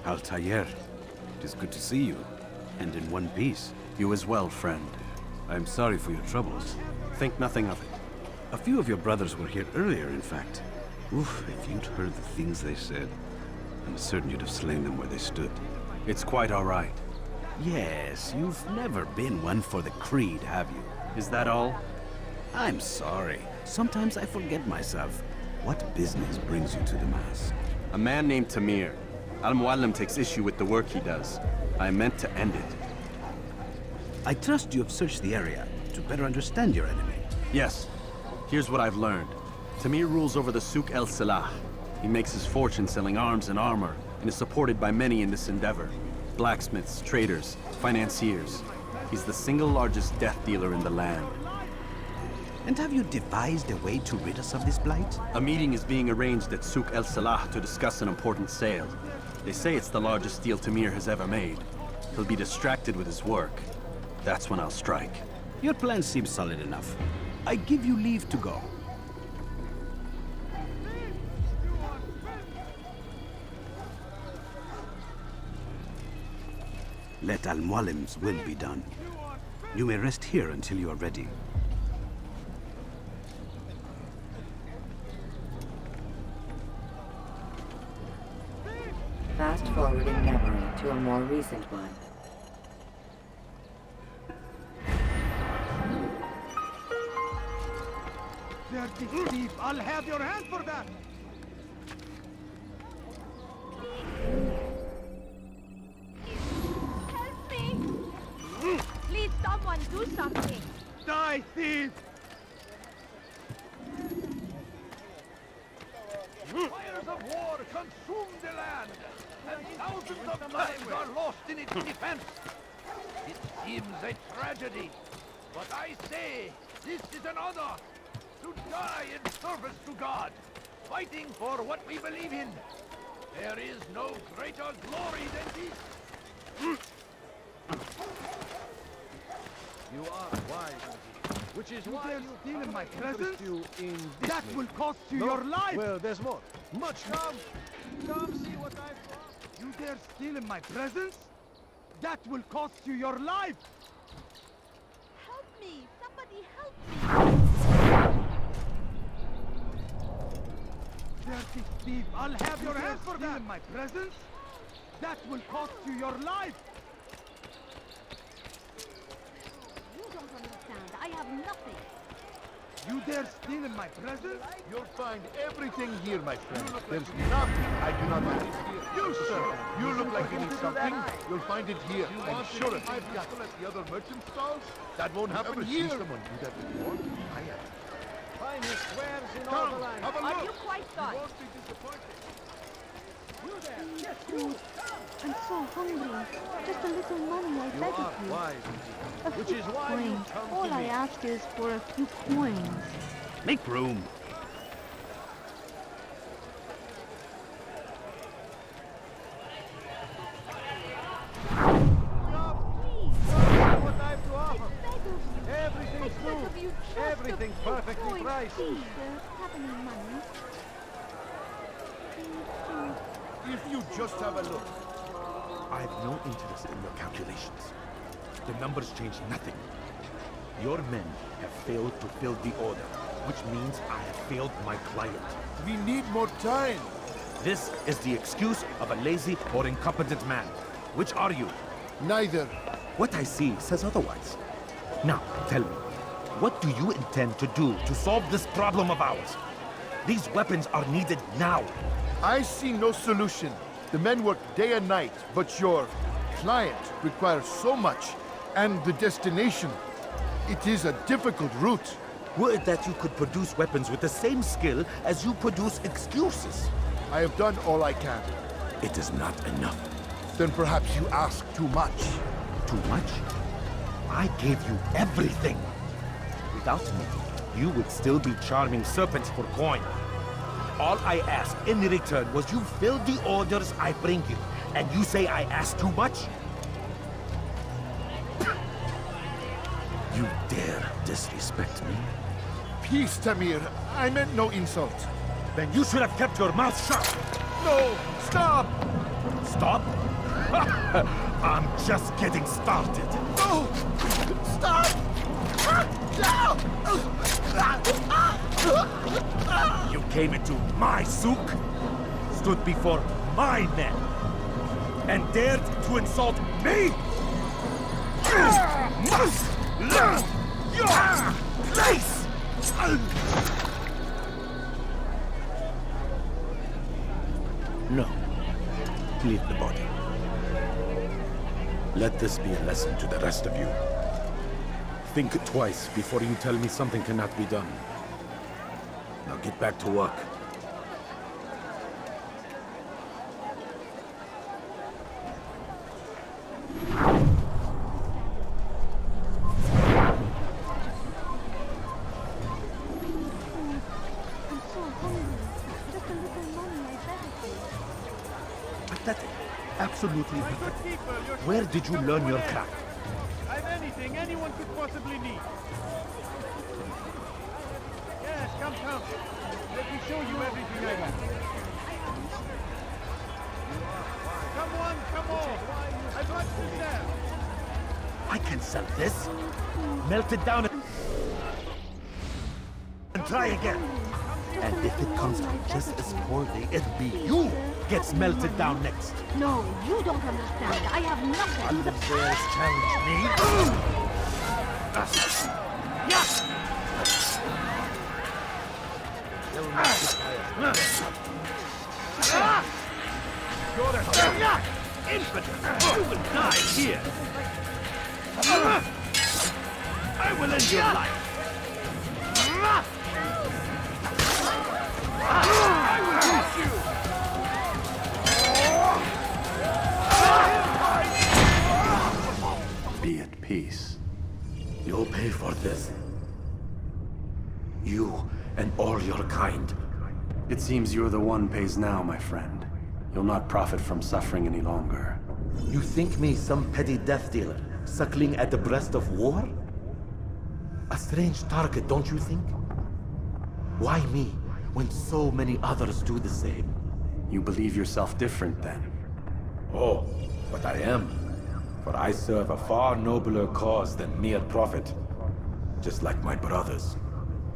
Altair, it is good to see you, and in one piece. You as well, friend. I'm sorry for your troubles. Think nothing of it. A few of your brothers were here earlier, in fact. Oof, if you'd heard the things they said, I'm certain you'd have slain them where they stood. It's quite all right. Yes, you've never been one for the creed, have you? Is that all? I'm sorry. Sometimes I forget myself. What business brings you to the mass? A man named Tamir. Al-Muallim takes issue with the work he does. I meant to end it. I trust you have searched the area to better understand your enemy. Yes. Here's what I've learned. Tamir rules over the Souk el-Salah. He makes his fortune selling arms and armor, and is supported by many in this endeavor. Blacksmiths, traders, financiers. He's the single largest death dealer in the land. And have you devised a way to rid us of this blight? A meeting is being arranged at Souk el-Salah to discuss an important sale. They say it's the largest deal Tamir has ever made. He'll be distracted with his work. That's when I'll strike. Your plan seems solid enough. I give you leave to go. Let Al-Muallim's will be done. You may rest here until you are ready. Fast forwarding memory to a more recent one. Dirty thief! I'll have your hand for that! Help me! Please, someone do something! Die, thief! Fires of war consume the land, and thousands of lives are lost in its defense. It seems a tragedy, but I say this is an honor to die in service to God, fighting for what we believe in. There is no greater glory than this. You are wise, which is why dare steal in my presence? you in this That will mission. cost you No? your life! Well, there's more. Much more. Come see what I've got. You dare steal in my presence? That will cost you your life! Help me! Somebody help me! Dirty thief! I'll have your hand for that! In my presence? That will cost you your life! You don't understand. I have nothing. You dare steal in my presence? You'll find everything here, my friend. There's nothing I do not have here. You, sir, you look like you need something. You'll find it here. I'm sure if I've got at the other merchant stalls, that won't happen here. Someone do that before? I have. Finest wares in all the land. Have a Are look. you quite done? You won't be disappointed. You there? Yes, Please, I'm so hungry. Just a little money, I You beg are of you. wise, A which few is why you coins. come All to I me. ask is for a few coins. Make room. What I have to offer. Beg of you. Everything's I beg of you, new. just a Everything's few perfectly coins, priced. please. Have any money? If you just have a look. I have no interest in your calculations. The numbers change nothing. Your men have failed to fill the order, which means I have failed my client. We need more time. This is the excuse of a lazy or incompetent man. Which are you? Neither. What I see says otherwise. Now, tell me, what do you intend to do to solve this problem of ours? These weapons are needed now. I see no solution. The men work day and night, but your client requires so much, and the destination. It is a difficult route. Were it that you could produce weapons with the same skill as you produce excuses. I have done all I can. It is not enough. Then perhaps you ask too much. Too much? I gave you everything. Without me, you would still be charming serpents for coin. All I ask in return was you fill the orders I bring you, and you say I ask too much? You dare disrespect me? Peace, Tamir. I meant no insult. Then you should have kept your mouth shut! No! Stop! Stop? I'm just getting started. No! Stop! No! You came into my souk, stood before my men, and dared to insult me? You must learn your place! No. Leave the body. Let this be a lesson to the rest of you. Think twice before you tell me something cannot be done. Now get back to work. I'm so hungry. Just a little money, I beg of you. Pathetic. Absolutely pathetic. Where did you learn your craft? I've anything anyone could possibly need. Yes, come. Let me show you everything I have. Come on. I'd like to sell. I can sell this. Melt it down and try again. And if it comes out just as poorly, it'll be you gets melted down next. No, you don't understand. I have nothing. The bears challenge me. Infidel! You will die here! I will end your life! I will hurt you! Be at peace. You'll pay for this. You and all your kind. It seems you're the one pays now, my friend. You'll not profit from suffering any longer. You think me some petty death dealer, suckling at the breast of war? A strange target, don't you think? Why me, when so many others do the same? You believe yourself different, then? Oh, but I am. For I serve a far nobler cause than mere profit. Just like my brothers.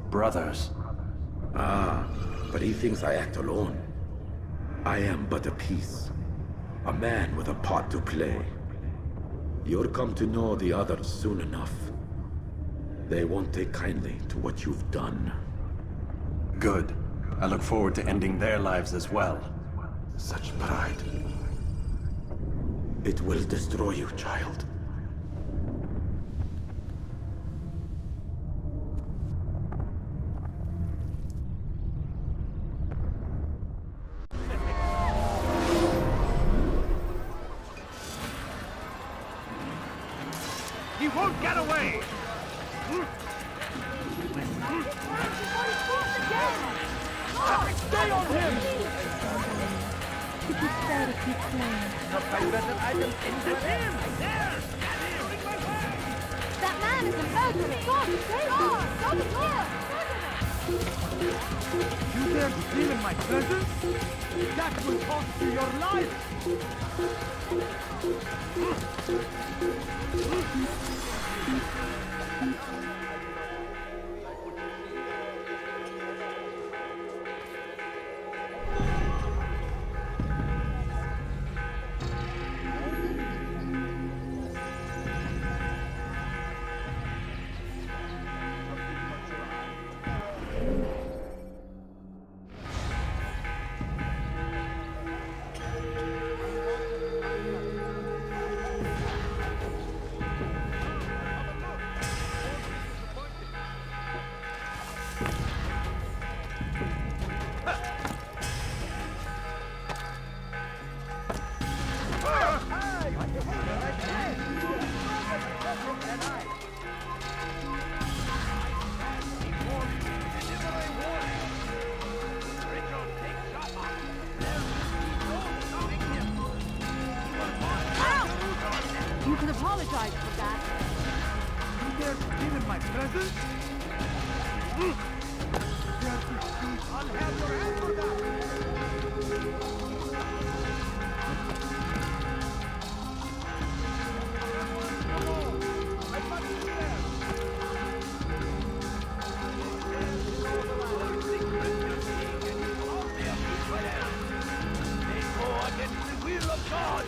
Brothers? Ah, but he thinks I act alone. I am but a piece. A man with a part to play. You'll come to know the others soon enough. They won't take kindly to what you've done. Good. I look forward to ending their lives as well. Such pride. It will destroy you, child. He won't get away! Stay on him! It is fair to keep playing. That man is a murderer! God, save us! Go here! You dare to steal in my presence? That will cost you your life! You can apologize for that. You dare to steal in my presence? You dare to steal? I'll have your head for that! of God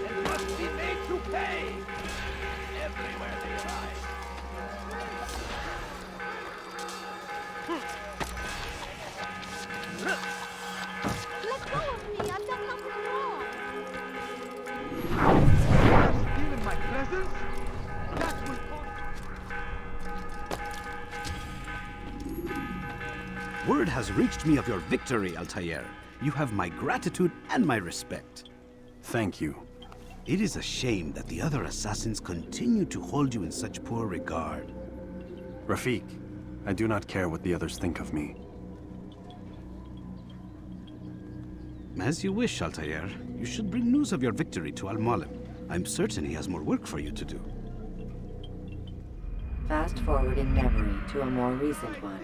and must be made to pay everywhere they rise. Let go of me! I've done nothing wrong! Still in my presence? That will Word has reached me of your victory, Altair. You have my gratitude and my respect. Thank you. It is a shame that the other assassins continue to hold you in such poor regard. Rafik, I do not care what the others think of me. As you wish, Altair. You should bring news of your victory to Al-Malim. I'm certain he has more work for you to do. Fast forwarding memory to a more recent one.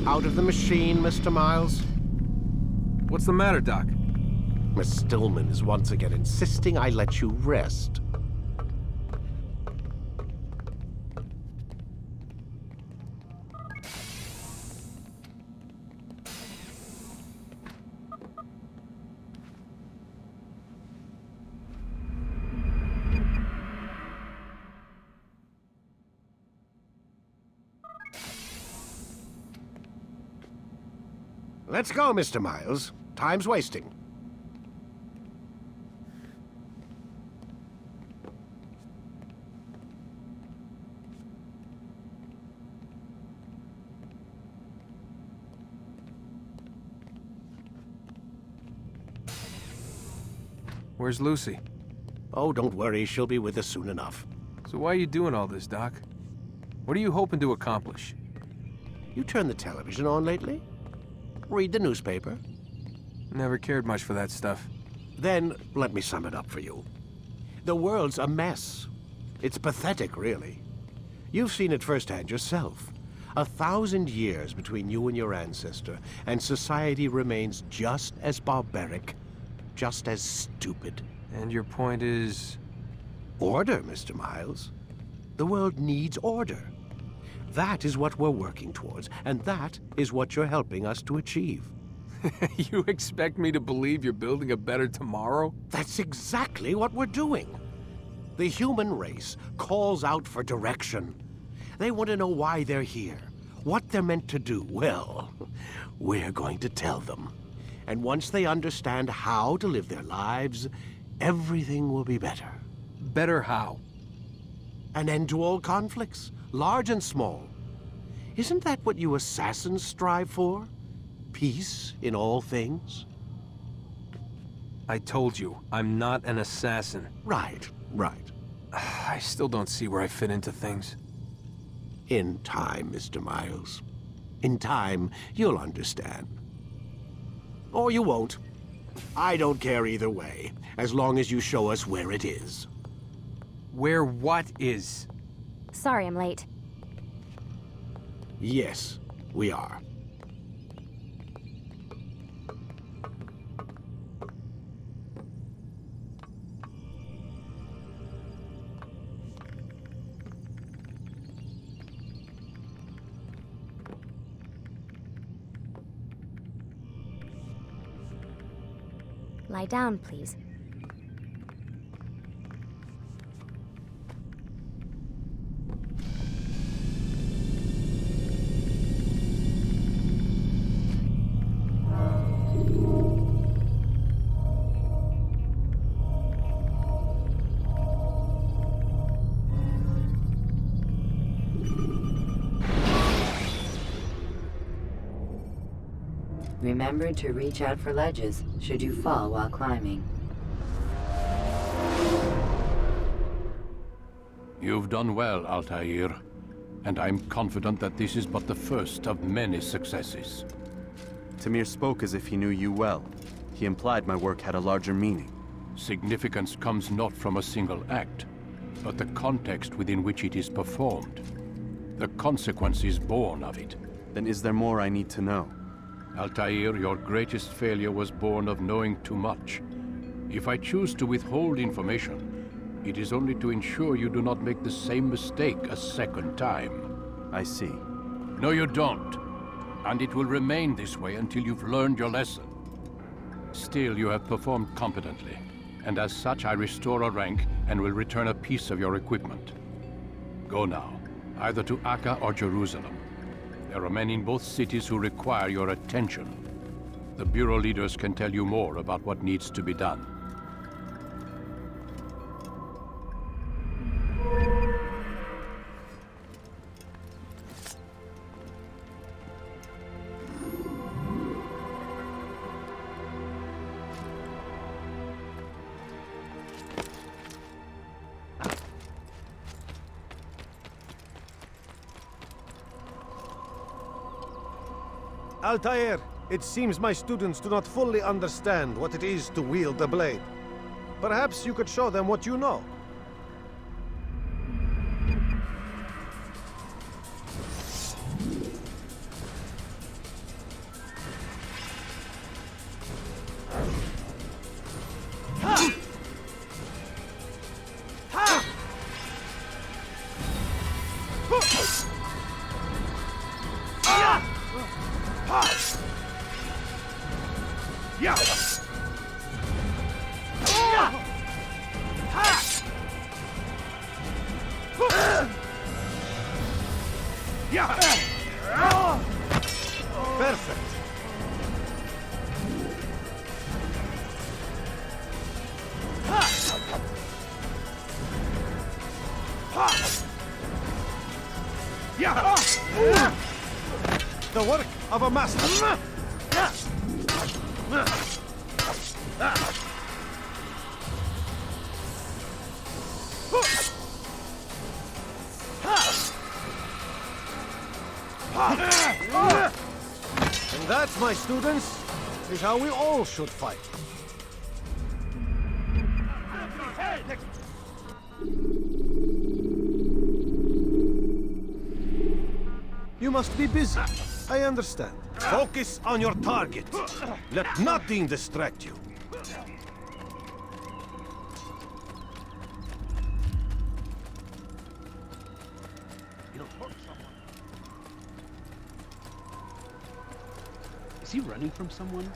Out of the machine, Mr. Miles? What's the matter, Doc? Miss Stillman is once again insisting I let you rest. Let's go, Mr. Miles. Time's wasting. Where's Lucy? Oh, don't worry. She'll be with us soon enough. So why are you doing all this, Doc? What are you hoping to accomplish? You turned the television on lately? Read the newspaper? Never cared much for that stuff. Then, let me sum it up for you. The world's a mess. It's pathetic, really. You've seen it firsthand yourself. 1,000 years between you and your ancestor, and society remains just as barbaric, just as stupid. And your point is? Order, Mr. Miles. The world needs order. That is what we're working towards, and that is what you're helping us to achieve. You expect me to believe you're building a better tomorrow? That's exactly what we're doing. The human race calls out for direction. They want to know why they're here, what they're meant to do. Well, we're going to tell them. And once they understand how to live their lives, everything will be better. Better how? An end to all conflicts, large and small. Isn't that what you assassins strive for? Peace in all things? I told you, I'm not an assassin. Right, right. I still don't see where I fit into things. In time, Mr. Miles. In time, you'll understand. Or you won't. I don't care either way, as long as you show us where it is. Where what is? Sorry I'm late. Yes, we are. Lie down, please. Remember to reach out for ledges should you fall while climbing. You've done well, Altair, and I'm confident that this is but the first of many successes. Tamir spoke as if he knew you well. He implied my work had a larger meaning. Significance comes not from a single act, but the context within which it is performed. The consequences born of it. Then is there more I need to know? Altair, your greatest failure was born of knowing too much. If I choose to withhold information, it is only to ensure you do not make the same mistake a second time. I see. No, you don't. And it will remain this way until you've learned your lesson. Still, you have performed competently, and as such I restore a rank and will return a piece of your equipment. Go now, either to Acre or Jerusalem. There are men in both cities who require your attention. The Bureau leaders can tell you more about what needs to be done. Altair, it seems my students do not fully understand what it is to wield the blade. Perhaps you could show them what you know. Perfect. The work of a master. And that, my students, is how we all should fight. You must be busy. I understand. Focus on your target. Let nothing distract you. Is he running from someone?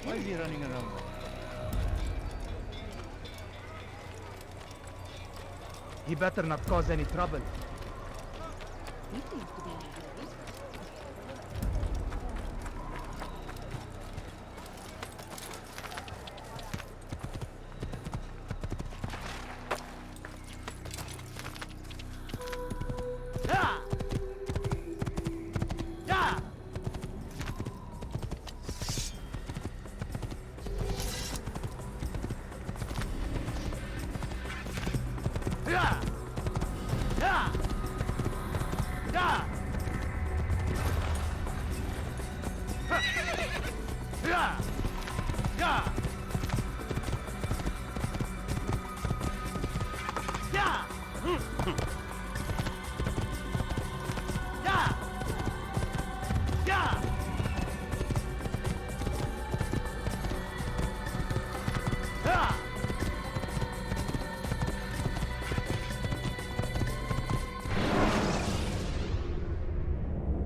Why is he running around? He better not cause any trouble. He seems to be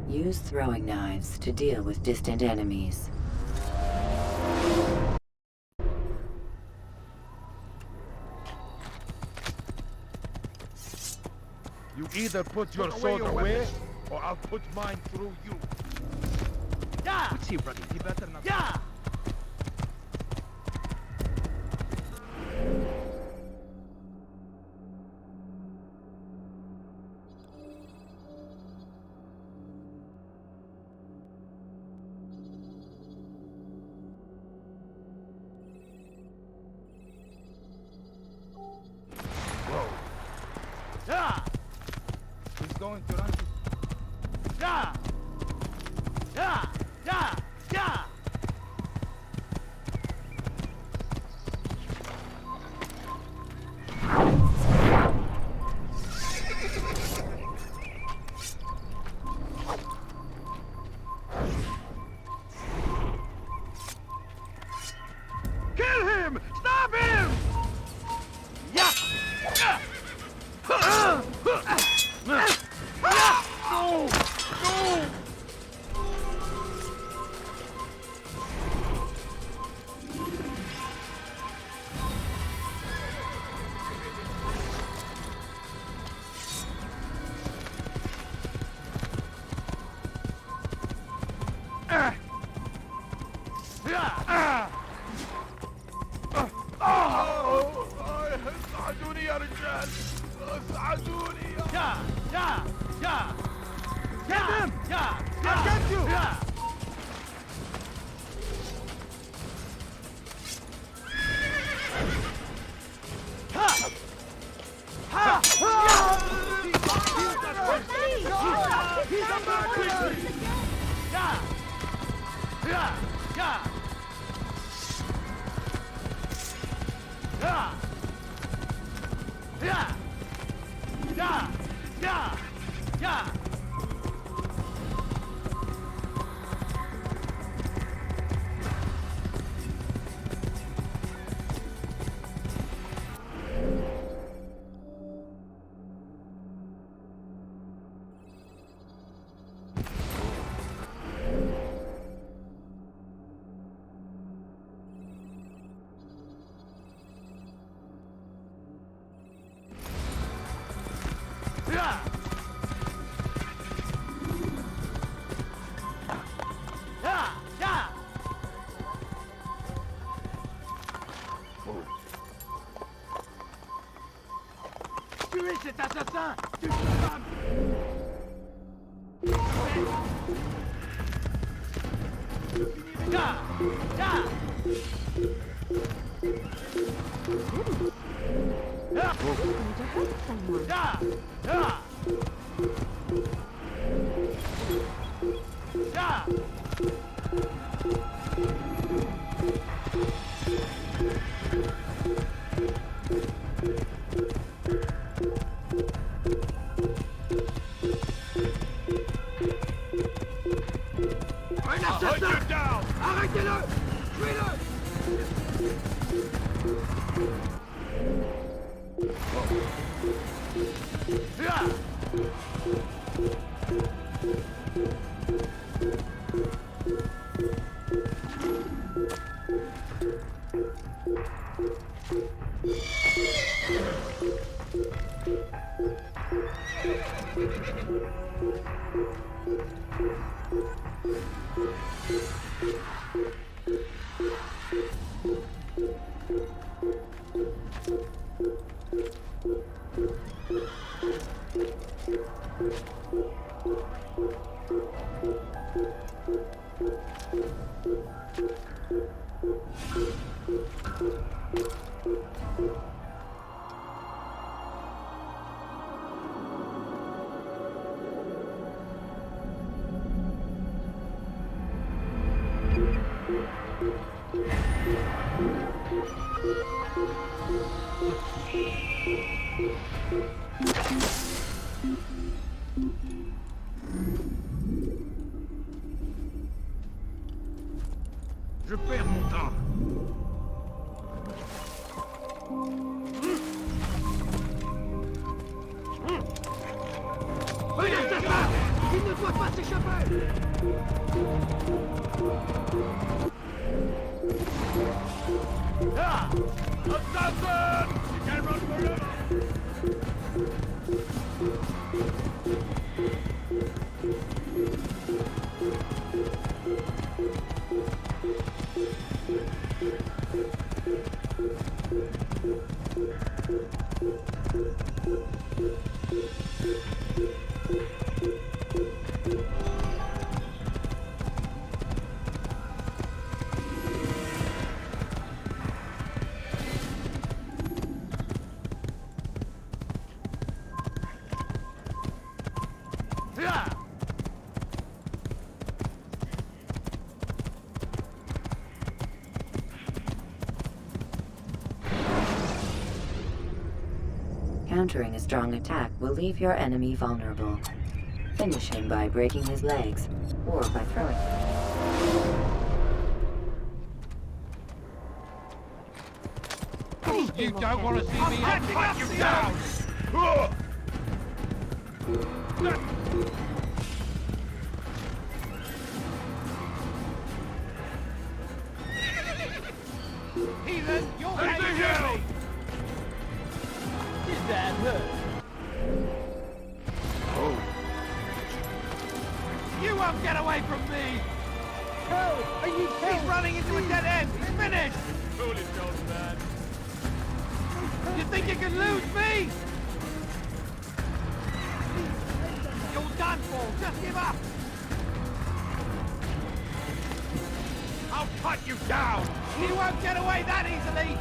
Use throwing knives to deal with distant enemies. You either put your sword away, or I'll put mine through you. Yeah! What's he running? He better not. Yeah! Yeah! He's going to run. Yeah! Yeah! Yeah! Yeah! Kill him! Stop him! Yeah! Yeah! No! No! ساعدوني يا رجال ساعدوني يا Get him! I'll get you! He's a murderer! Tu es cet assassin! Tu seras... Un assassin! Arrêtez-le! Tuez-le! Je perds mon temps. Regarde ça! Il ne doit pas s'échapper! Ah! Assassin! You can run forever! Countering a strong attack will leave your enemy vulnerable. Finish him by breaking his legs, or by throwing him. You don't want to see me cut you down! Heathen, you're getting me! Did that hurt? Oh. You won't get away from me! Help! Are you He's running into a dead end! He's finished! Foolish old man. You think you can lose me? You're done for! Just give up! I'll cut you down! You won't get away that easily!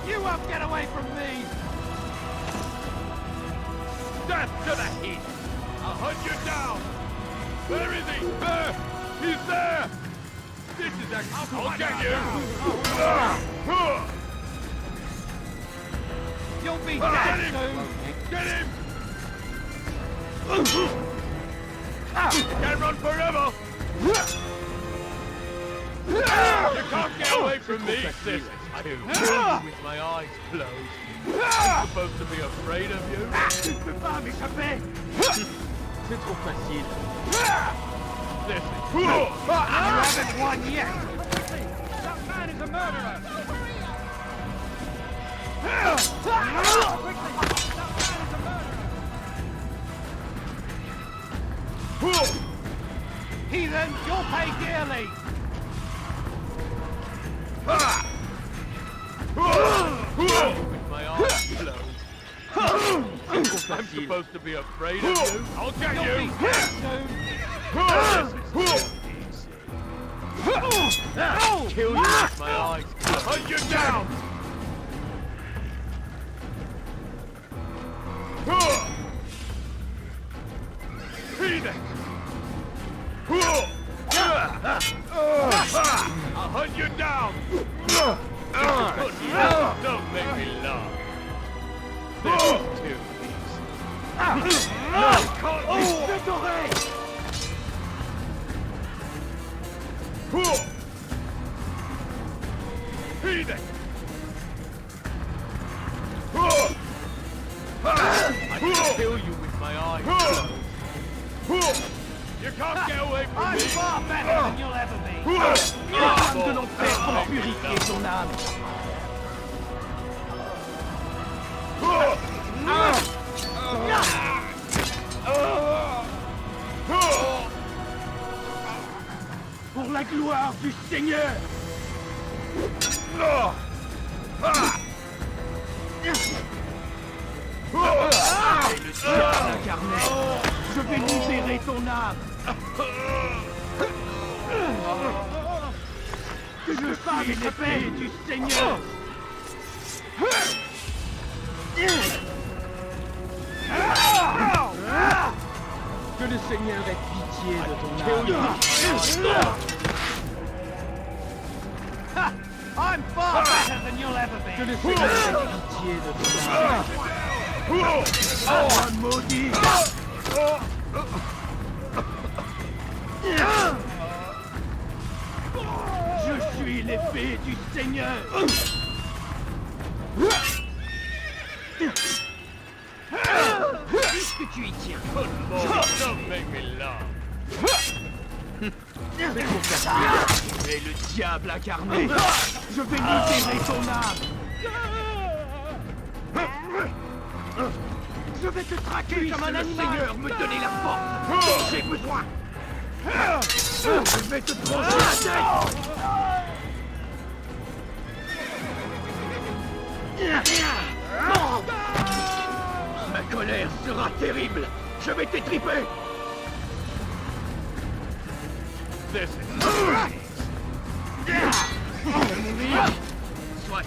You won't get away from me! Death to the heat! I'll hunt you down! Where is he? There! He's there! This is a... I'll get you! You'll be dead soon! Get him! Can't run forever! You can't get away from me! This is too with my eyes closed. I'm supposed to be afraid of you? Tu peux pas m'échapper! C'est trop facile. This is... You haven't won yet! That man is a murderer! Heathen, you'll pay dearly! With my eyes closed. I'm supposed to be afraid of you? I'll get you! Kill you with my eyes closed. Hunt you down! Heathen! I'll hunt you down! Don't make me laugh. This is too easy. No, can't be Heathen! I can kill you with my eyes closed. You can't get away from me! I'm far better than you'll ever be! Femme de l'enfer pour purifier son âme! Pour la gloire du Seigneur! Et le diable incarné! Je vais libérer ton âme! Que je fasse l'épée du Seigneur! Que le Seigneur ait pitié de ton âme! I'm far better than you'll ever be! Que le Seigneur ait pitié de ton âme! Oh, maudit! Je suis l'épée du Seigneur! Puisque tu y tiens! Don't make me laugh! C'est pour ça! Et le diable incarné! Je vais libérer ton âme! Je vais te traquer comme un animal! Seigneur, me donner la force! J'ai besoin! Je vais te trancher la tête! Ma colère sera terrible! Je vais t'étriper! This is... Soit...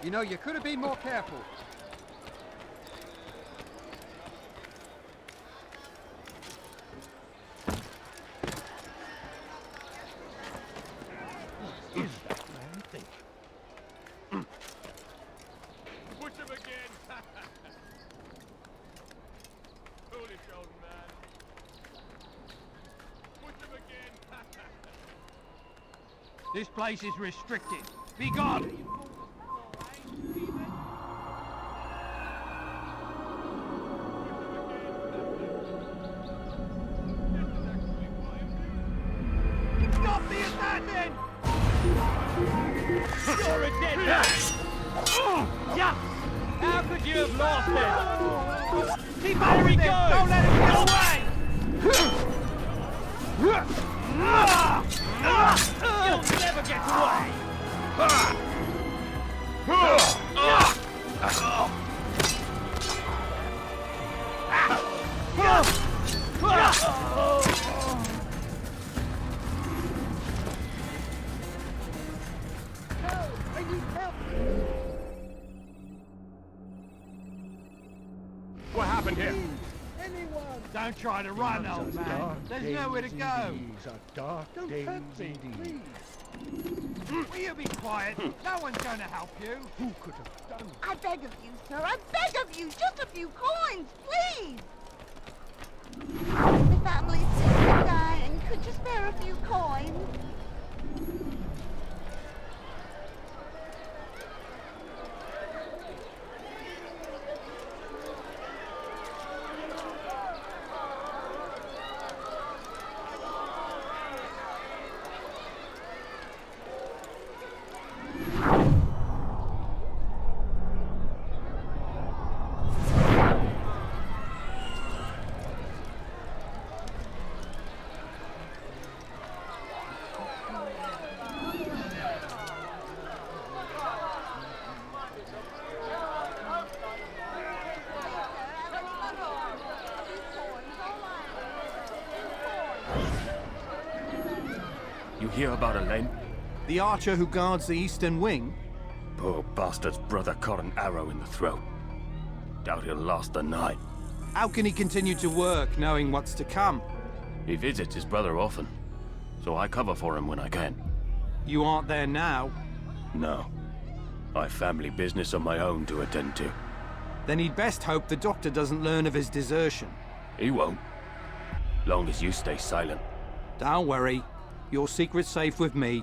You know, you could have been more careful. This place is restricted. Be gone! Stop the assassin! You're a dead man! Yeah! How could you have lost it? Keep firing him! Don't let him get away! You'll never get away! What happened here? Don't try to run, old man. There's nowhere to go. Don't hurt me, please. Will you be quiet? No one's going to help you. Who could have done it? I beg of you, sir. I beg of you. Just a few coins, please. The family's sick and dying. Could you spare a few coins? You hear about Elaine? The archer who guards the eastern wing? Poor bastard's brother caught an arrow in the throat. Doubt he'll last the night. How can he continue to work, knowing what's to come? He visits his brother often, so I cover for him when I can. You aren't there now? No. I've family business of my own to attend to. Then he'd best hope the doctor doesn't learn of his desertion. He won't. Long as you stay silent. Don't worry. Your secret's safe with me.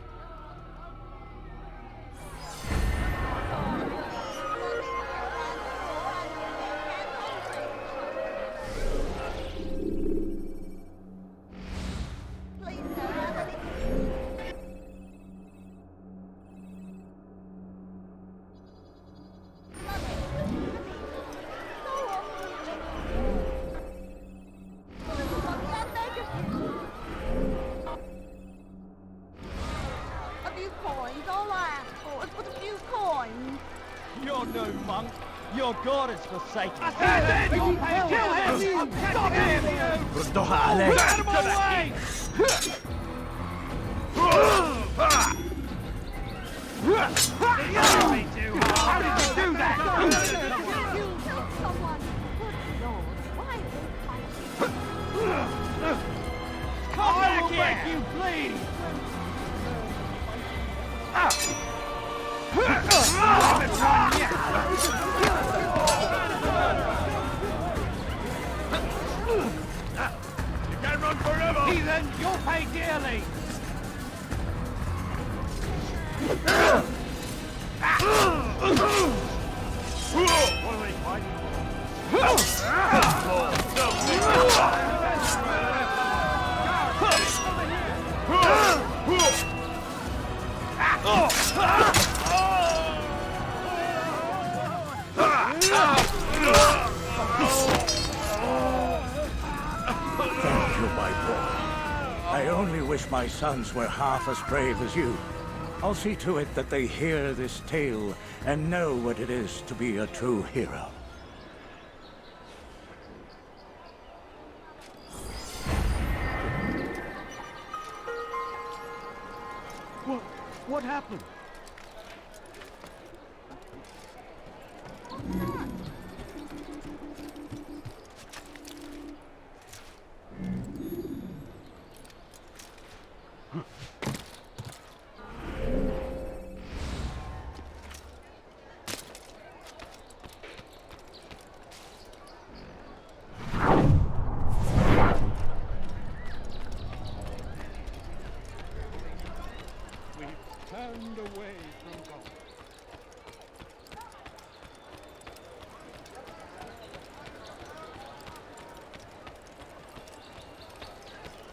You're no monk. Your god is forsaken. Assassin! Kill him! Stop him! Get him away! How did you do that? I will make you bleed! You can't run forever! Heathen, you'll pay dearly! What are they fighting Thank you, my boy. I only wish my sons were half as brave as you. I'll see to it that they hear this tale and know what it is to be a true hero. What happened? turned away from God.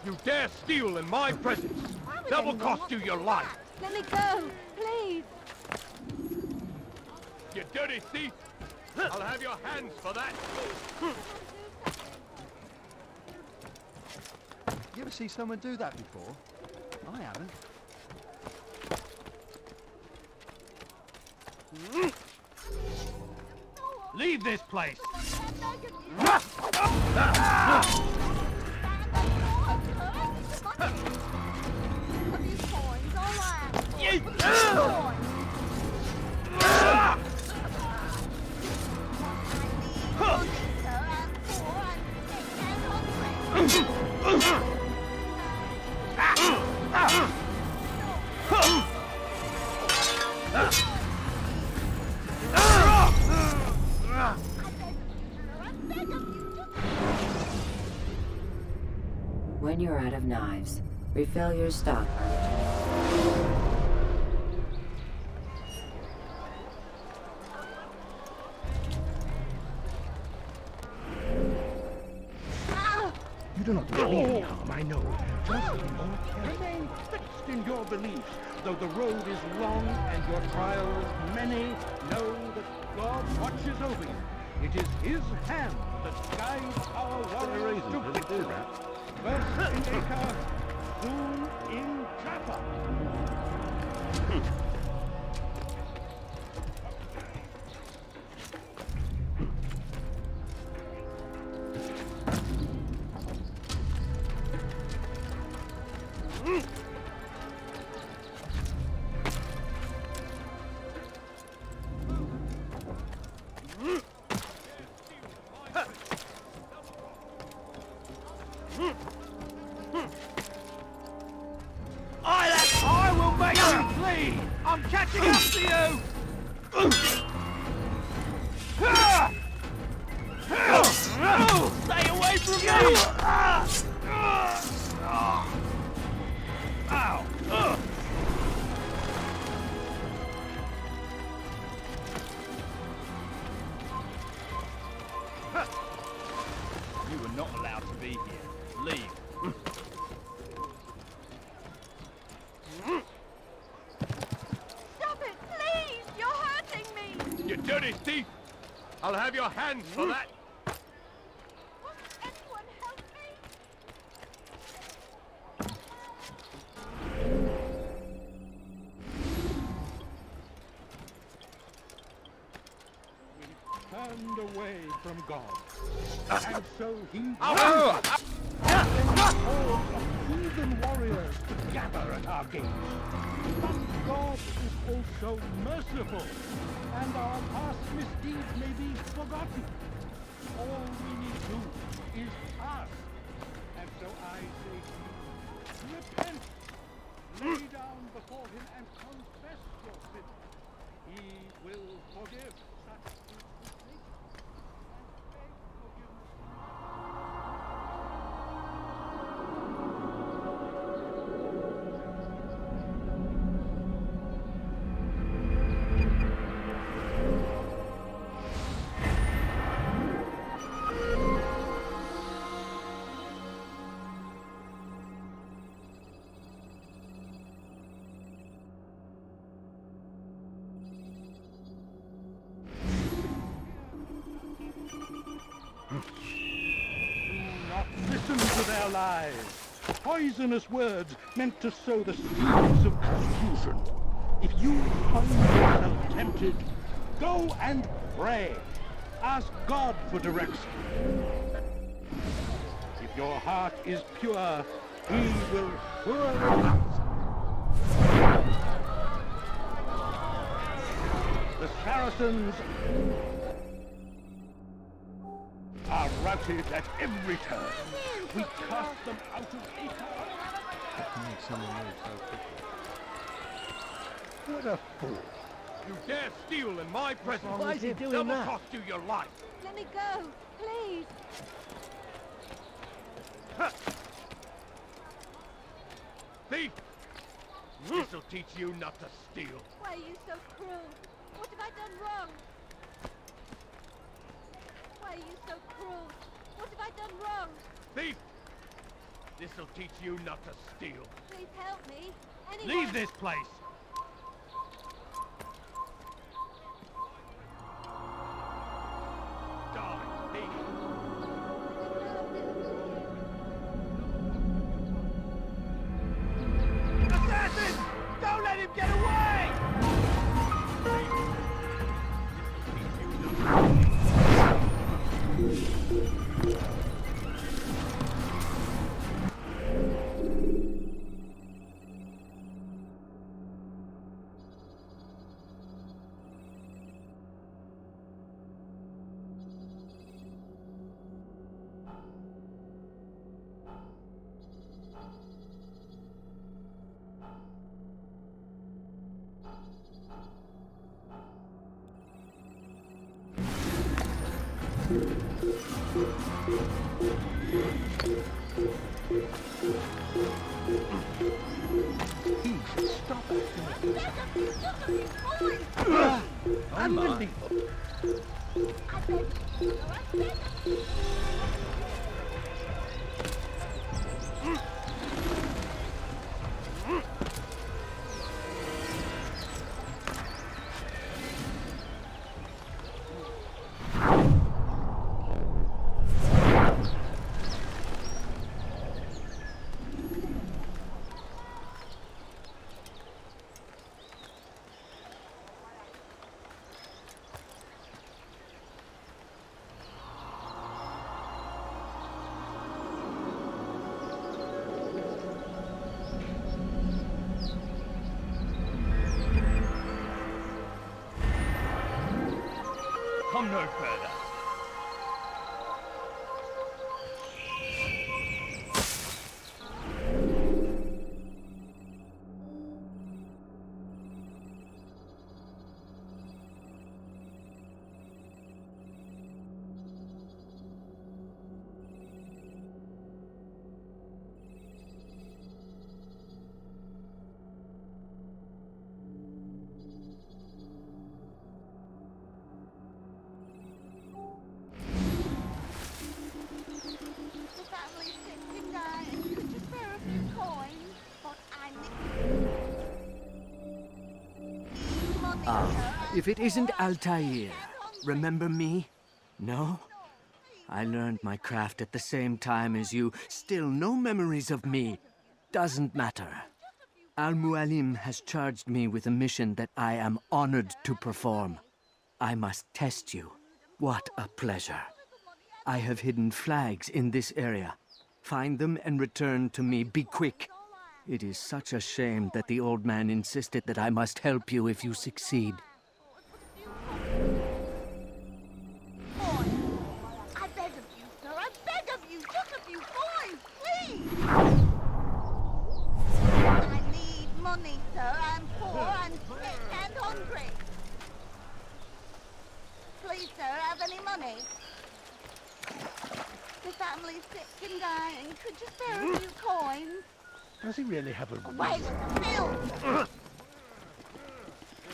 You dare steal in my presence! That will cost you your life! Let me go, please. You dirty thief! I'll have your hands for that! You ever see someone do that before? I haven't. Leave this place! When you're out of knives, refill your stock. You do not mean any harm, I know. Just remain fixed in your beliefs. Though the road is long and your trials many, know that God watches over you. It is His hand that guides our warriors to victory. First in Acre, soon in Jaffa. I will make you flee! I'm catching up to you! Stay away from me! Ow! You are not allowed to be here. Leave. Stop it, please! You're hurting me! You dirty thief! I'll have your hands for that! Won't anyone help me? Turned away from God. And so he Ow! hordes of heathen warriors to gather at our gates. But God is also merciful, and our past misdeeds may be forgotten. All we need to do is ask. And so I say to you, repent, lay down before him and confess your sins. He will forgive such is his nature, and beg forgiveness. Listen to their lies. Poisonous words meant to sow the seeds of confusion. If you find yourself tempted, go and pray. Ask God for direction. If your heart is pure, He will surely answer. The Saracens are routed at every turn. We cast them out of Acre. What a fool. You dare steal in my presence. Why is he doing that? that? Will cost you your life. Let me go, please. Thief! This'll teach you not to steal. Why are you so cruel? What have I done wrong? Why are you so cruel? What have I done wrong? Thief! This'll teach you not to steal. Please help me. Anyone? Leave this place! Die, thief! Assassin! Don't let him get away! Stop acting Unbelievable. Come no further. If it isn't Altair, remember me? No? I learned my craft at the same time as you. Still no memories of me. Doesn't matter. Al-Mualim has charged me with a mission that I am honored to perform. I must test you. What a pleasure. I have hidden flags in this area. Find them and return to me. Be quick. It is such a shame that the old man insisted that I must help you if you succeed. I beg of you, sir. I beg of you. Just a few coins, please. I need money, sir. I'm poor and sick and hungry. Please, sir, have any money? The family's sick and dying. Could you spare a few coins? Does he really have a... Away with the bill!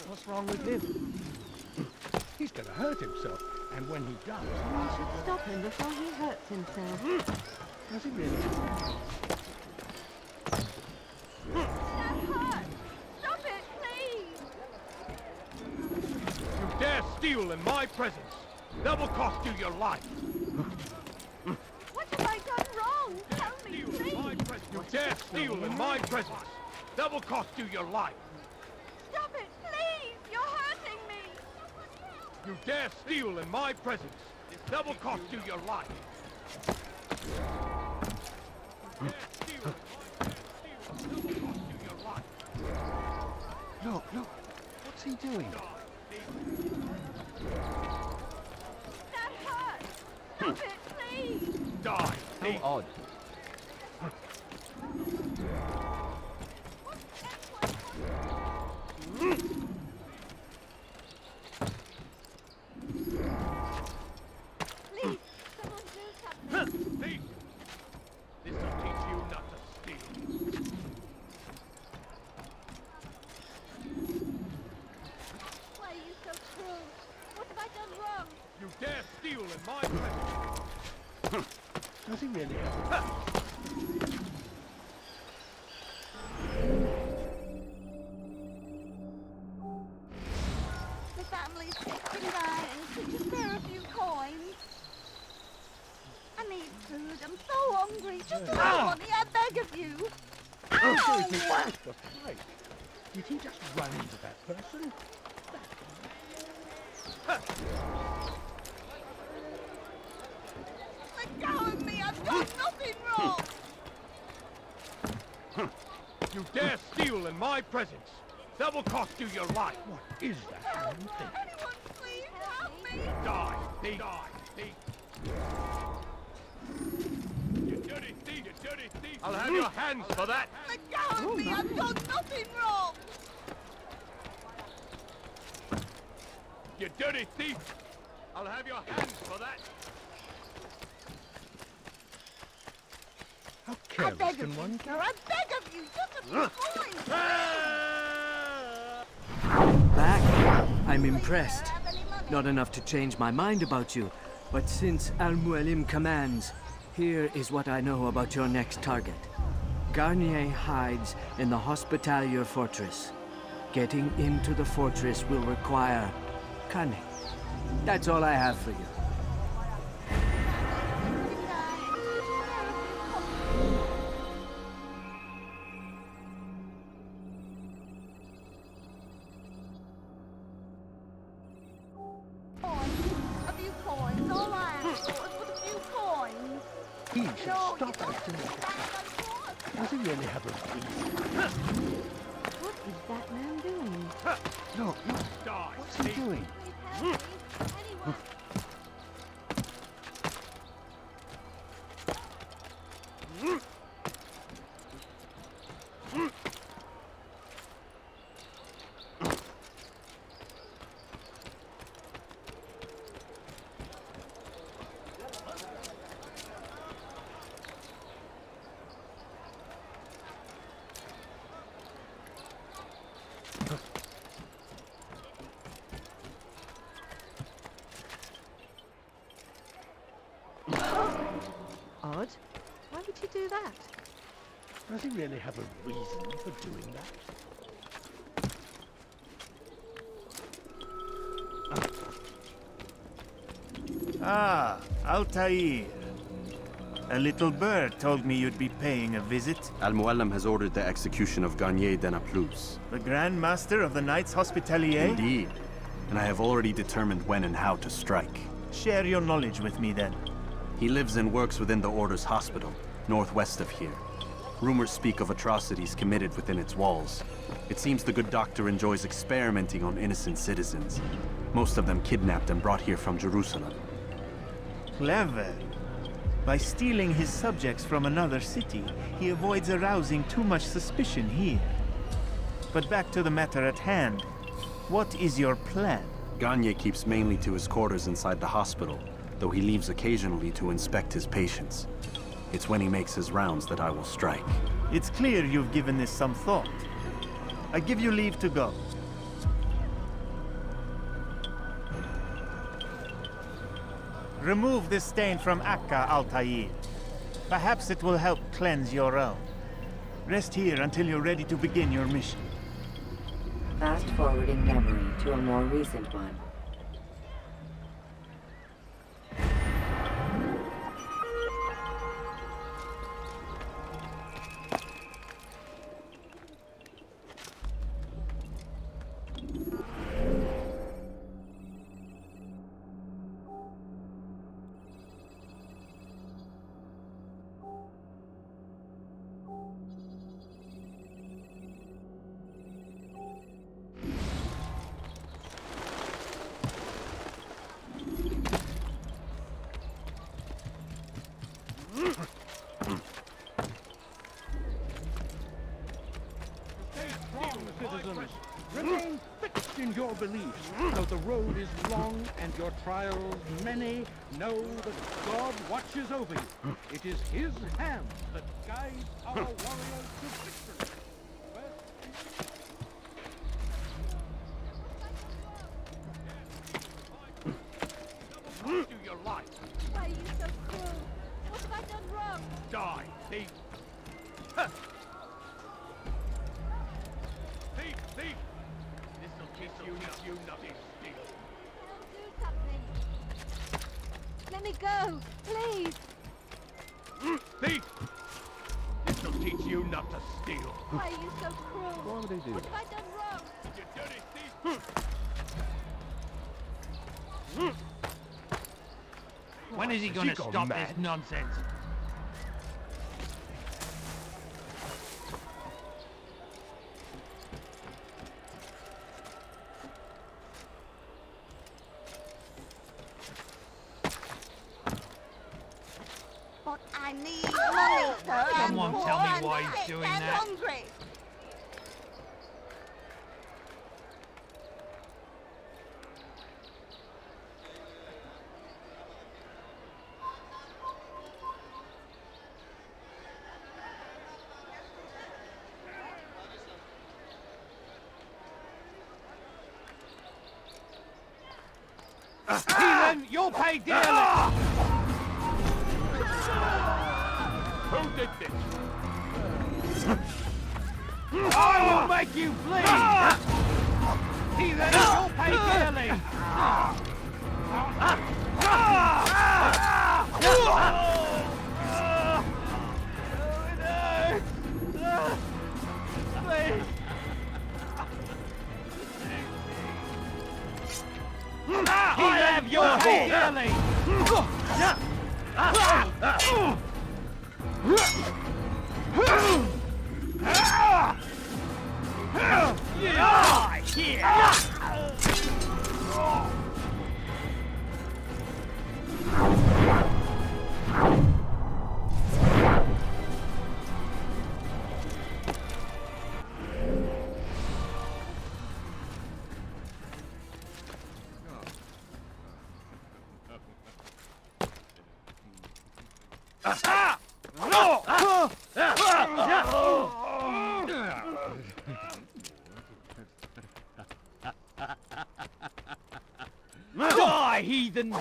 What's wrong with him? He's gonna hurt himself, and when he does... We should stop him before he hurts himself. Does he really? That hurts! Stop it, please! You dare steal in my presence! That will cost you your life! What have I done wrong? Tell me, please! You dare steal in my presence! That will cost you your life! Stop it, please! You're hurting me! You dare steal in my presence! That will cost you your life! Look, what's he doing? That hurts! Stop it, please! Die! How odd. Please, someone do something! Thief! This'll teach you not to steal. my presence. Does he really? The family's sick and dying. Could you spare a few coins? I need food. I'm so hungry. Just a little money, I beg of you. Oh, for Christ. Did he just run into that person? Let go of me. I've done nothing wrong. You dare steal in my presence. That will cost you your life. What is that damn thing? Anyone, please help me. Die! Thief! Die! Thief! You dirty thief! You dirty thief! I'll have your hands for that! Let go of me. I've done nothing wrong. You dirty thief! I'll have your hands for that! How I careless beg can of one you, sir. I beg of you. Just a few coins. Back? I'm impressed. Not enough to change my mind about you, but since Al-Mualim commands, here is what I know about your next target. Garnier hides in the Hospitalier Fortress. Getting into the fortress will require cunning. That's all I have for you. A few coins. All I ask for is but a few coins. He should stop acting like a cat. Does he really have a reason? What is that man doing? No, no. Die! What's he doing? Anyone. Odd. Why would you do that? Does he really have a reason for doing that? Ah, Altair. A little bird told me you'd be paying a visit. Al-Mualim has ordered the execution of Garnier de Naplouse. The Grand Master of the Knights Hospitalier? Indeed. And I have already determined when and how to strike. Share your knowledge with me then. He lives and works within the Order's hospital, northwest of here. Rumors speak of atrocities committed within its walls. It seems the good doctor enjoys experimenting on innocent citizens. Most of them kidnapped and brought here from Jerusalem. Clever. By stealing his subjects from another city, he avoids arousing too much suspicion here. But back to the matter at hand. What is your plan? Garnier keeps mainly to his quarters inside the hospital, though he leaves occasionally to inspect his patients. It's when he makes his rounds that I will strike. It's clear you've given this some thought. I give you leave to go. Remove this stain from Akka, Altair. Perhaps it will help cleanse your own. Rest here until you're ready to begin your mission. Fast-forwarding memory to a more recent one. Citizens, remain fixed in your beliefs. Though the road is long and your trials many, know that God watches over you. It is His hand that guides our warriors to victory. Do your life. teach you not to steal. Why are you so cruel? Why would they do What that? have I done wrong? You dirty thief! When is he going to stop this nonsense? But I need money, sir. Someone I'm tell me poor and why he's sick doing and that. hungry. Heathen, you'll pay dearly! Who did this? I will make you bleed! Heathen, you'll pay dearly! Please! I have your head dearly! Die, heathen! Your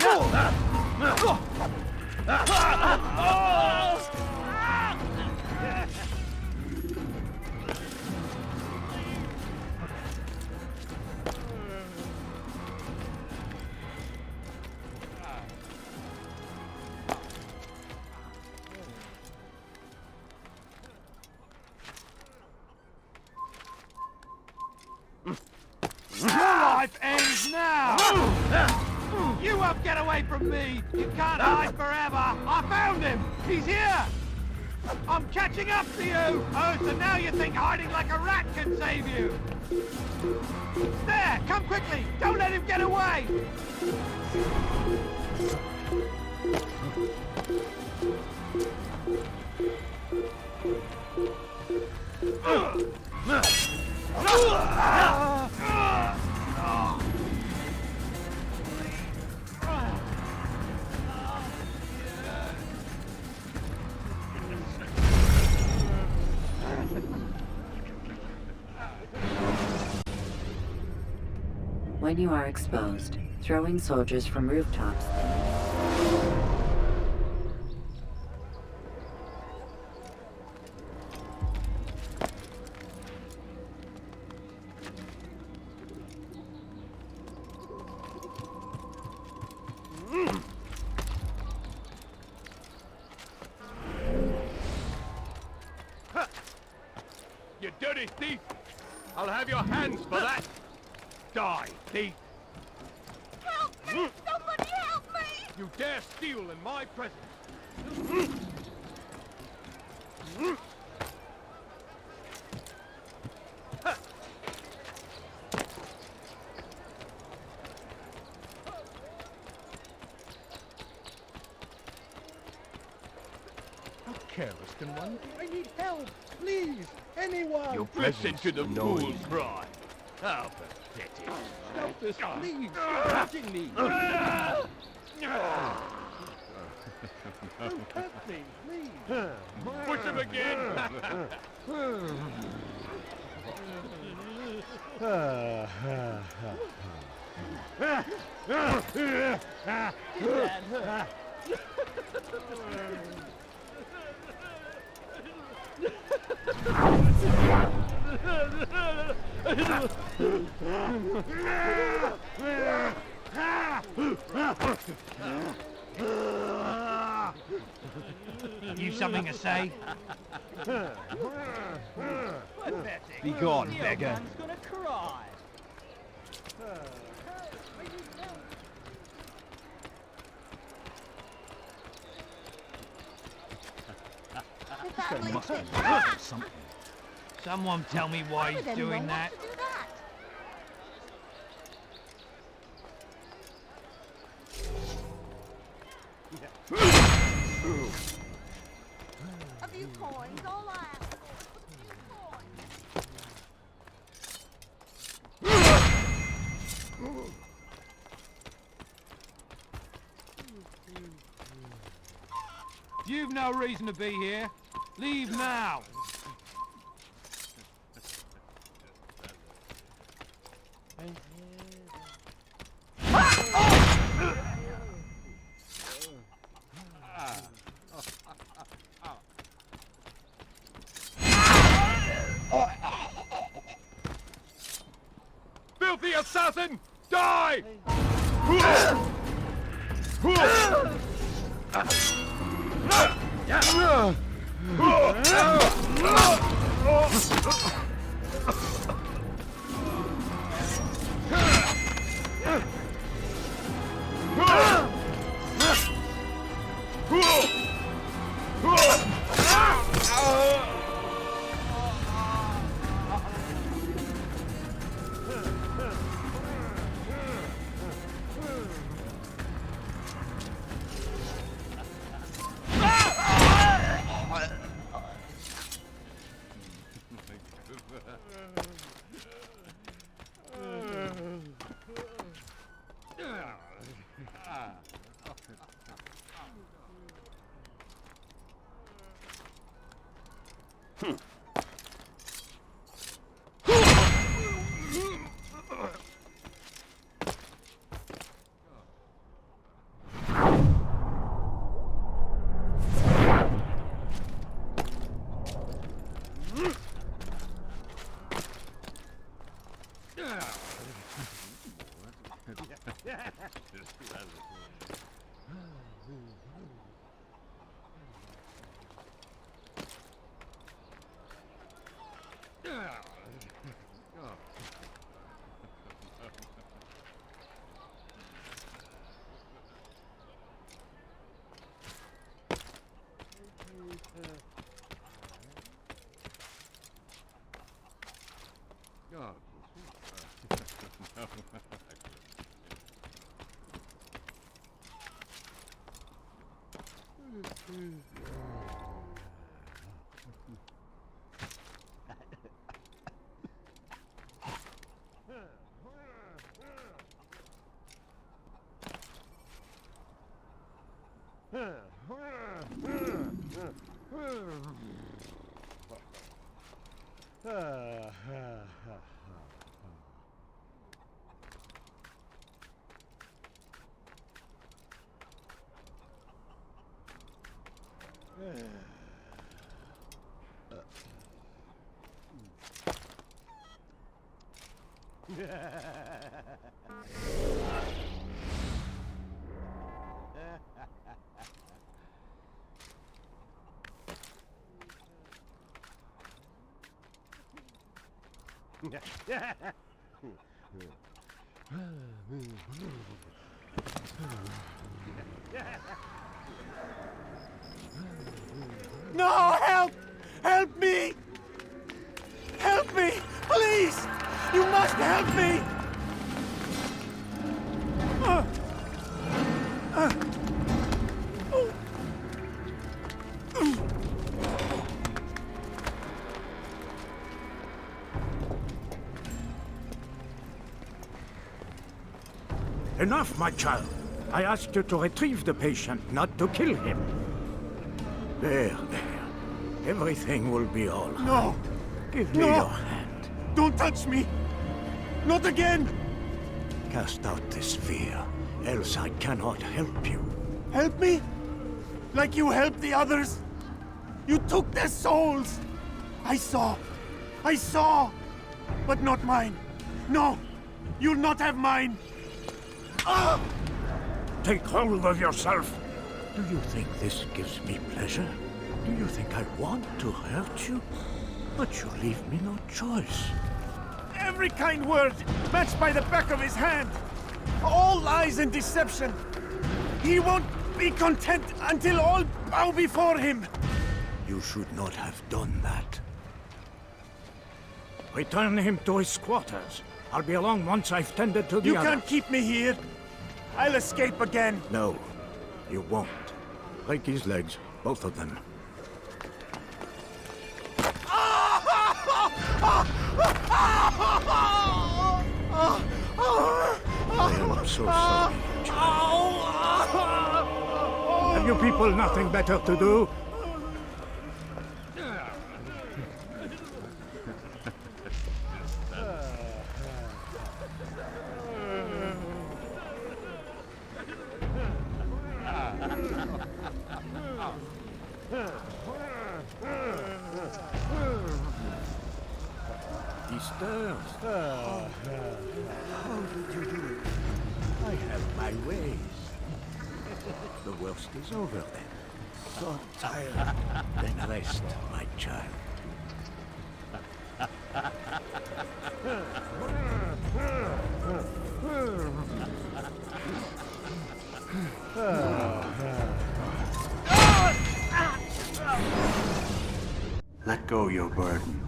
life ends now! You won't get away from me! You can't hide forever! I found him! He's here! I'm catching up to you! Oh, so now you think hiding like a rat can save you! There! Come quickly! Don't let him get away! When you are exposed, throwing soldiers from rooftops. You dirty thief! I'll have your hands for that! Die, thief! Help me! Somebody help me! You dare steal in my presence! How careless can one be? I need help! Please! Anyone! You listen to the fool's cry! How pathetic! Stop this, please! You're hurting me! Don't hurt me, please! Push him again! Have you something to say? Be gone, beggar. Man's gonna cry. He must be something. Someone tell me why he's doing that. A few coins, all I ask for. You've no reason to be here. Leave now. Filthy assassin! Die! No, help! Help me! Help me! Please! You must help me! Enough, my child. I asked you to retrieve the patient, not to kill him. There. Everything will be all right. No! Give me your hand. Don't touch me! Not again! Cast out this fear, else I cannot help you. Help me? Like you helped the others? You took their souls! I saw! But not mine! No! You'll not have mine! Take hold of yourself! Do you think this gives me pleasure? Do you think I want to hurt you? But you leave me no choice. Every kind word matched by the back of his hand. All lies and deception. He won't be content until all bow before him. You should not have done that. Return him to his quarters. I'll be along once I've tended to the You other. can't keep me here. I'll escape again. No, you won't. Break his legs, both of them. I am so sorry, child. Have you people nothing better to do? He stirs. How did you do it? I have my ways. The worst is over then. So tired. Then rest, my child. Let go your burden.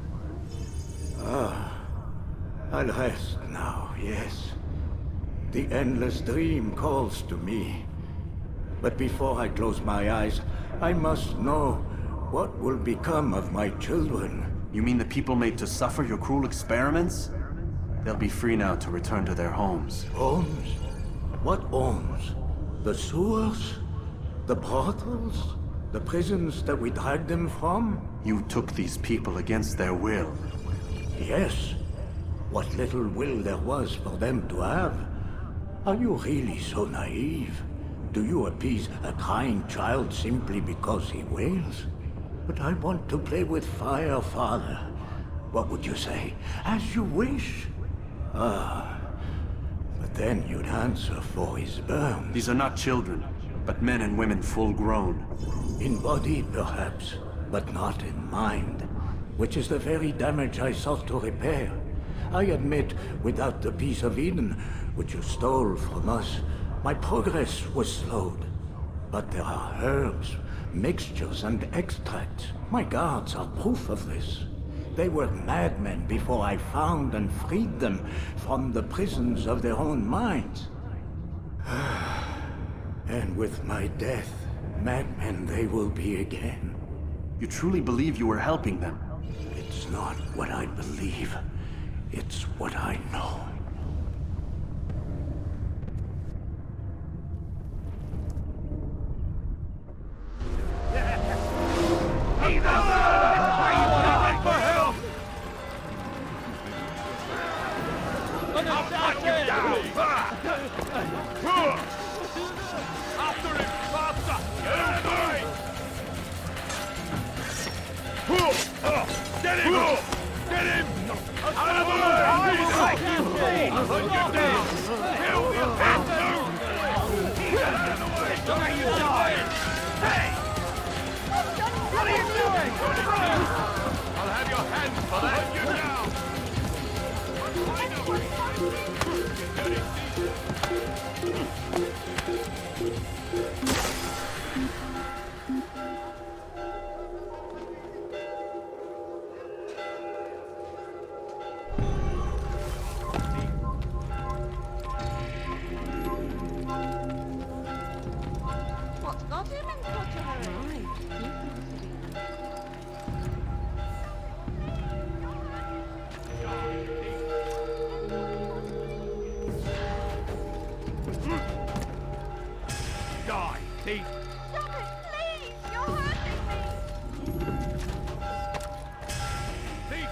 I'll rest now, yes. The endless dream calls to me. But before I close my eyes, I must know what will become of my children. You mean the people made to suffer your cruel experiments? They'll be free now to return to their homes. Homes? What homes? The sewers? The brothels? The prisons that we dragged them from? You took these people against their will. Yes. What little will there was for them to have. Are you really so naive? Do you appease a crying child simply because he wails? But I want to play with fire, Father. What would you say? As you wish. But then you'd answer for his burns. These are not children, but men and women full grown. In body, perhaps, but not in mind. Which is the very damage I sought to repair. I admit, without the piece of Eden, which you stole from us, my progress was slowed. But there are herbs, mixtures, and extracts. My guards are proof of this. They were madmen before I found and freed them from the prisons of their own minds. And with my death, madmen they will be again. You truly believe you were helping them? It's not what I believe. It's what I know. Get him! Get him! Out of the way! I'll hunt you down! Kill the bastard! Look at you dying! Hey! What are you doing? I'll have your hands for that! Hunt you down! What's got him in such a hurry? Die, thief! Stop it, please! You're hurting me! Thief!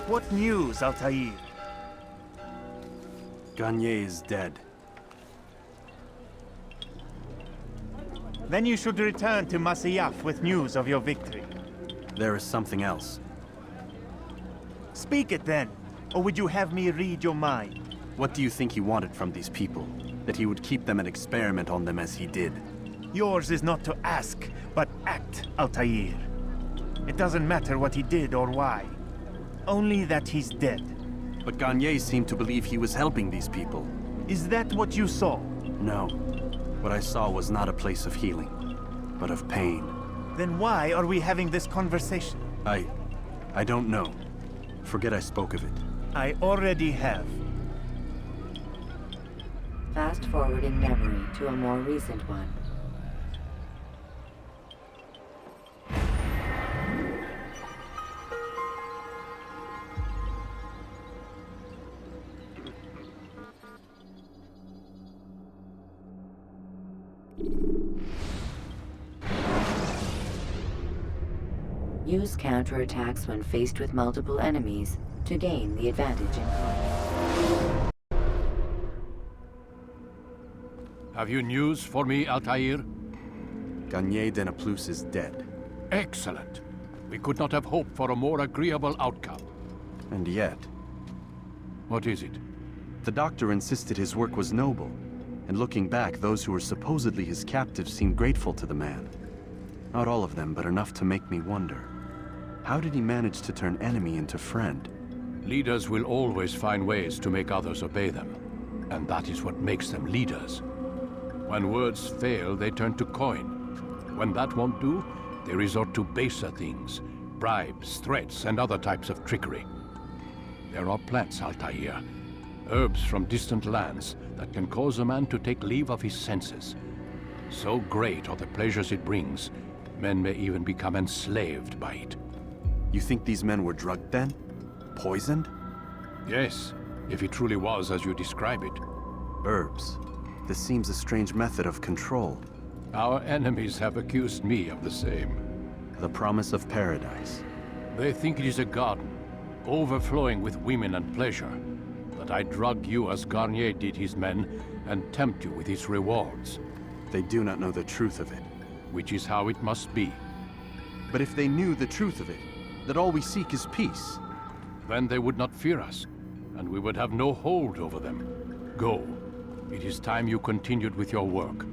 What news, Altair? Garnier is dead. Then you should return to Masyaf with news of your victory. There is something else. Speak it then, or would you have me read your mind? What do you think he wanted from these people? That he would keep them and experiment on them as he did? Yours is not to ask, but act, Altair. It doesn't matter what he did or why. Only that he's dead. But Garnier seemed to believe he was helping these people. Is that what you saw? No. What I saw was not a place of healing, but of pain. Then why are we having this conversation? I don't know. Forget I spoke of it. I already have. Fast-forwarding memory to a more recent one. Use counterattacks when faced with multiple enemies to gain the advantage in combat. Have you news for me, Altair? Garnier de Naplouse is dead. Excellent. We could not have hoped for a more agreeable outcome. And yet... What is it? The doctor insisted his work was noble. And looking back, those who were supposedly his captives seemed grateful to the man. Not all of them, but enough to make me wonder. How did he manage to turn enemy into friend? Leaders will always find ways to make others obey them. And that is what makes them leaders. When words fail, they turn to coin. When that won't do, they resort to baser things. Bribes, threats, and other types of trickery. There are plants, Altair. Herbs from distant lands that can cause a man to take leave of his senses. So great are the pleasures it brings, men may even become enslaved by it. You think these men were drugged then? Poisoned? Yes, if it truly was as you describe it. Herbs. This seems a strange method of control. Our enemies have accused me of the same. The promise of paradise. They think it is a garden, overflowing with women and pleasure. That I drug you as Garnier did his men, and tempt you with its rewards. They do not know the truth of it. Which is how it must be. But if they knew the truth of it, that all we seek is peace. Then they would not fear us, and we would have no hold over them. Go. It is time you continued with your work.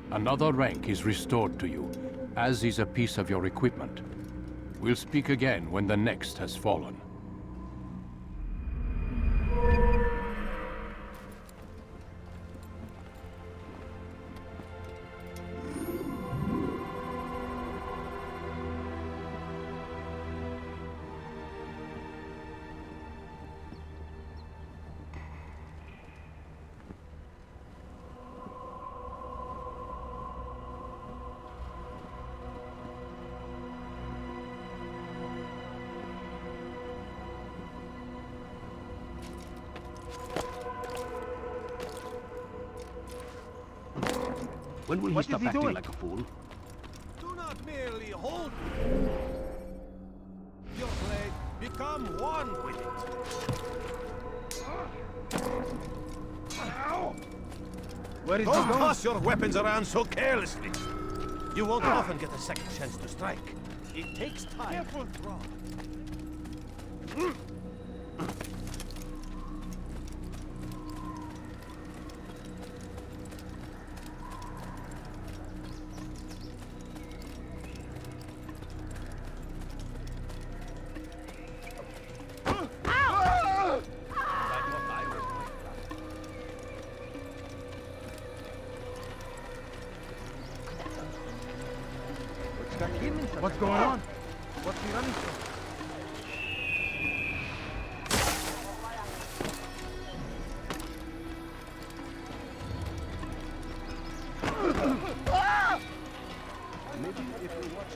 Another rank is restored to you, as is a piece of your equipment. We'll speak again when the next has fallen. When will he stop acting like a fool? Do not merely hold your blade, become one with it. Where is he Don't going? toss your weapons around so carelessly. You won't often get a second chance to strike. It takes time. Careful. What's going on? What's he running from? Maybe if you watch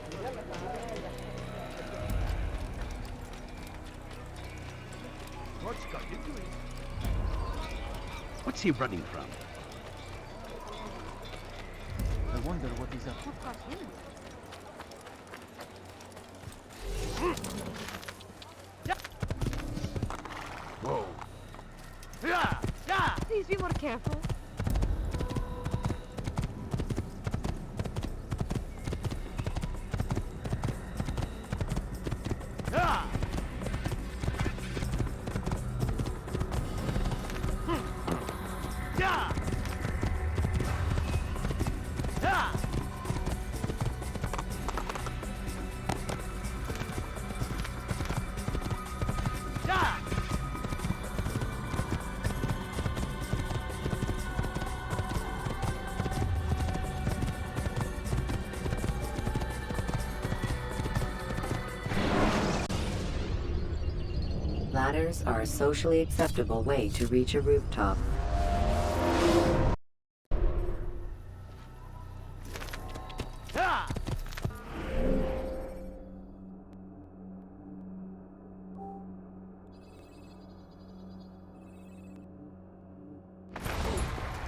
What's got into it? What's he running from? I wonder what he's up to. be more careful. Ladders are a socially acceptable way to reach a rooftop.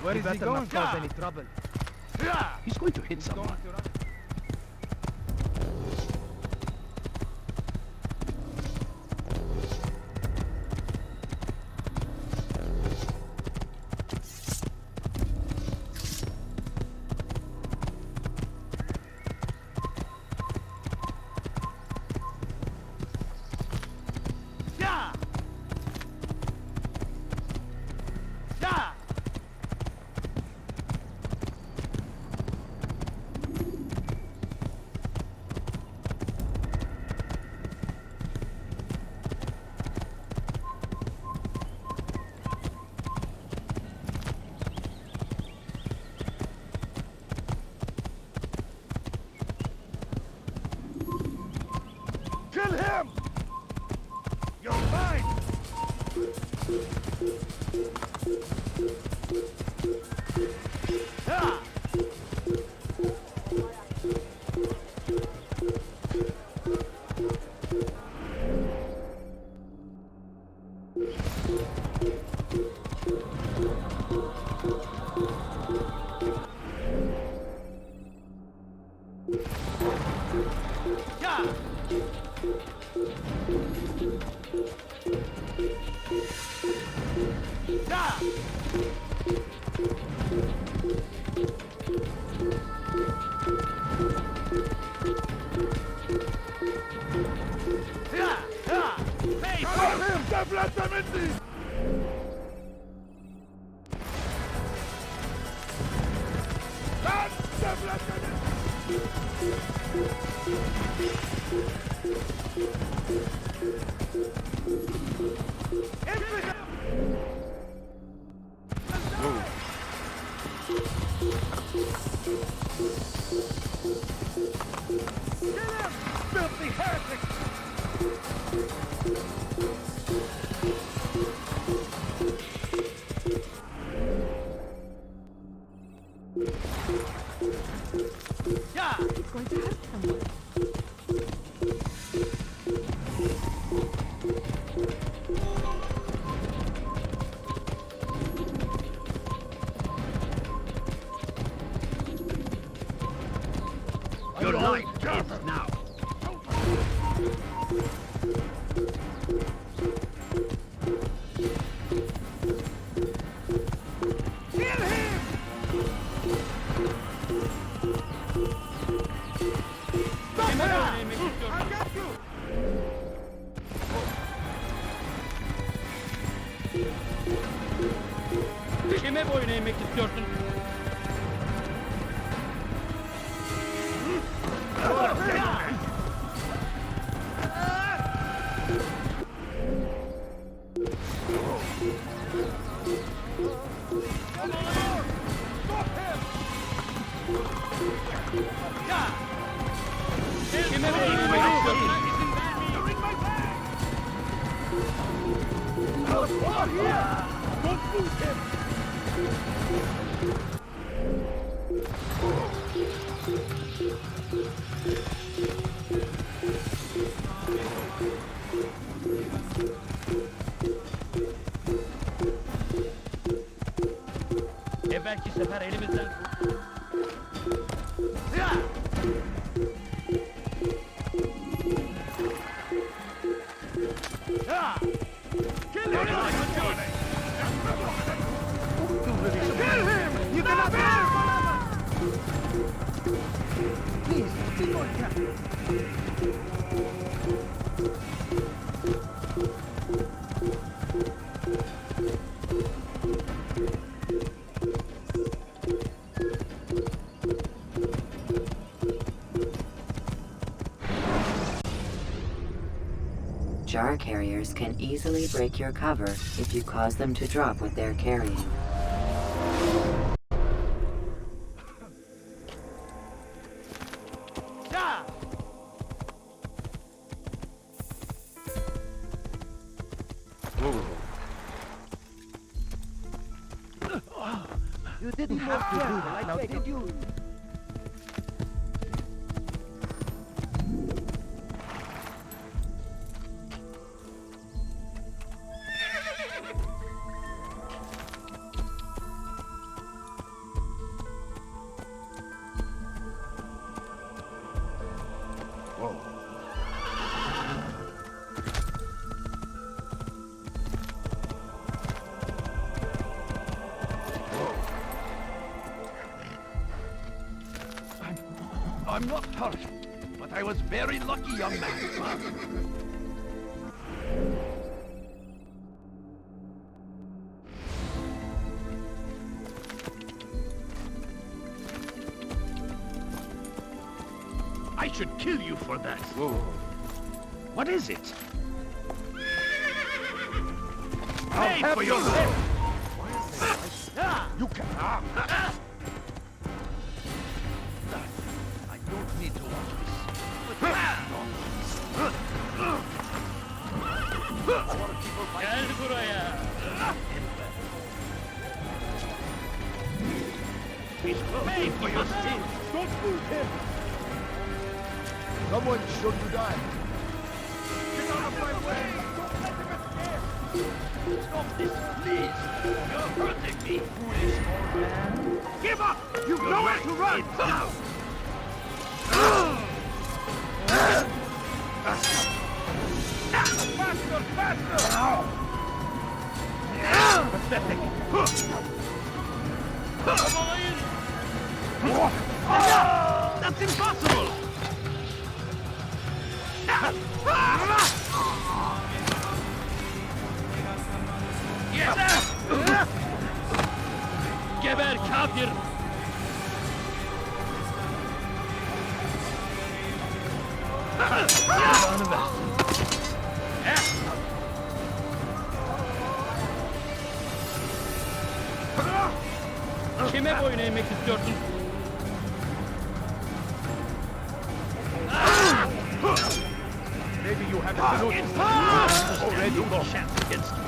Where is he going? Not cause any trouble. He's going to hit someone. Kill him! You're mine! It's going to hurt someone. Your life ends now. Kime boyun eğmek istiyorsun? Kime boyun eğmek istiyorsun? Don't lose him! Evvelki sefer elimizden... Kill him! Please, be more careful. Jar carriers can easily break your cover if you cause them to drop what they're carrying. You didn't have to do that now, did you? I'm not hurt, but I was very lucky, young man. I should kill you for that. Whoa. What is it? Pay for your life. You can. I don't need to watch this. Gel buraya. Pay for your sins. Don't move him. Someone should you die. Get out of my way! Don't let him escape! Stop this, please! You're hurting me! Foolish old man! Give up! You've nowhere to run! Faster! Faster! Pathetic! That's impossible! Yes! Geber kafir! Kime boyun eğmek istiyorsun? Maybe you haven't noticed. Already no chance against me.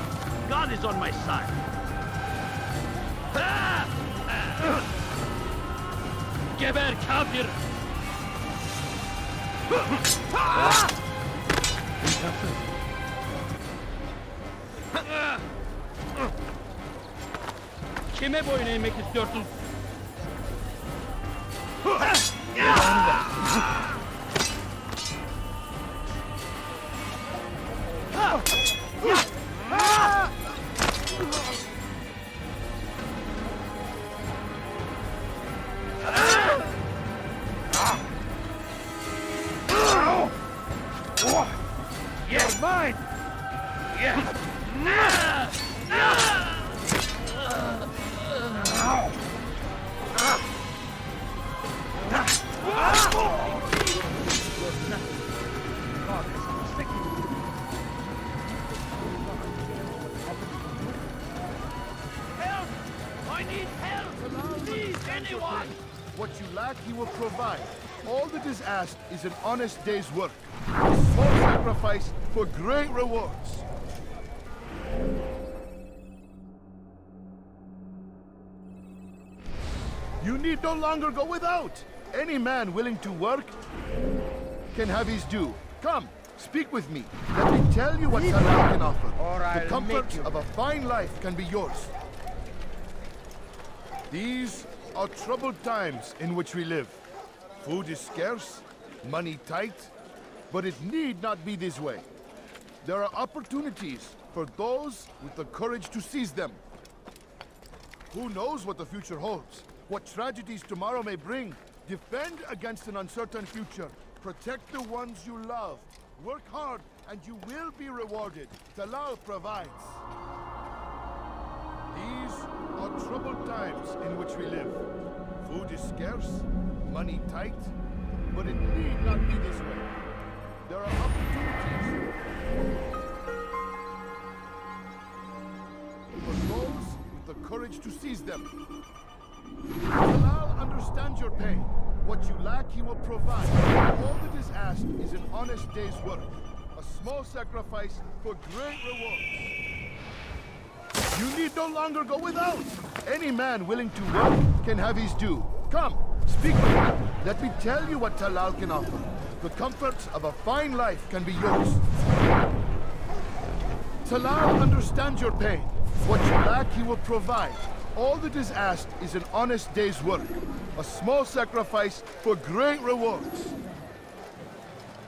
God is on my side. Geber kafir! Kime boyun eğmek istiyorsun? You're mine! Help! I need help! Please, anyone! What you lack, he will provide. All that is asked is an honest day's work. A small sacrifice for great rewards. You need no longer go without. Any man willing to work can have his due. Come, speak with me. Let me tell you what Skarlet can offer. The comforts of a fine life can be yours. These are troubled times in which we live. Food is scarce, money tight, but it need not be this way. There are opportunities for those with the courage to seize them. Who knows what the future holds? what tragedies tomorrow may bring. Defend against an uncertain future. Protect the ones you love. Work hard, and you will be rewarded. Talal provides. These are troubled times in which we live. Food is scarce, money tight, but it need not be this way. There are opportunities for those with the courage to seize them. Talal understands your pain. What you lack, he will provide. All that is asked is an honest day's work. A small sacrifice for great rewards. You need no longer go without. Any man willing to work can have his due. Come, speak with me. Let me tell you what Talal can offer. The comforts of a fine life can be yours. Talal understands your pain. What you lack, he will provide. All that is asked is an honest day's work. A small sacrifice for great rewards.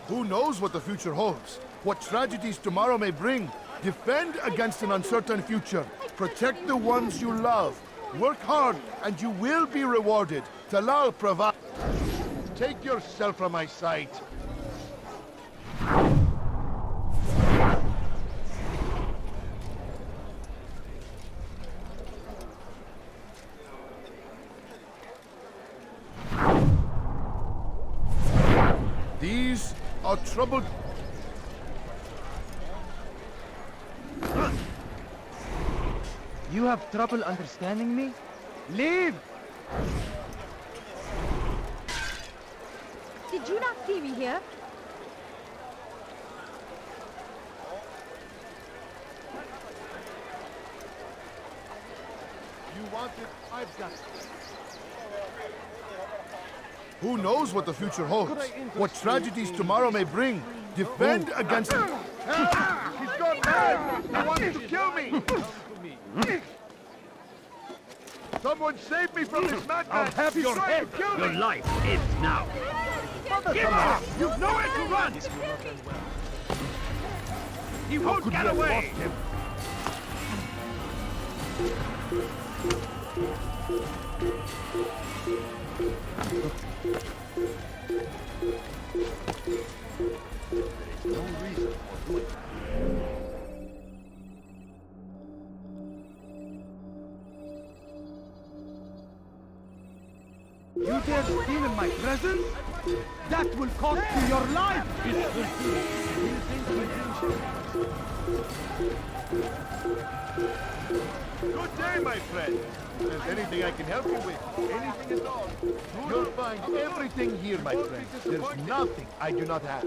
Who knows what the future holds? What tragedies tomorrow may bring? Defend against an uncertain future. Protect the ones you love. Work hard, and you will be rewarded. Talal provides. Take yourself from my sight. These are troubled... You have trouble understanding me? Leave! Did you not see me here? You want it? I've got it. Who knows what the future holds? What tragedies tomorrow may bring? Defend against... Help! He's gone mad! He wants to kill me! Someone save me from this madman! I'll have He's your trying head! to kill me! Your life ends now! Give up! You've nowhere to run! He won't get away! No reason for doing that. You dare steal in my presence? That will cost you your life! Good day, my friend. If there's anything I can help you with, anything at all, you'll find everything here, my friend. There's nothing I do not have.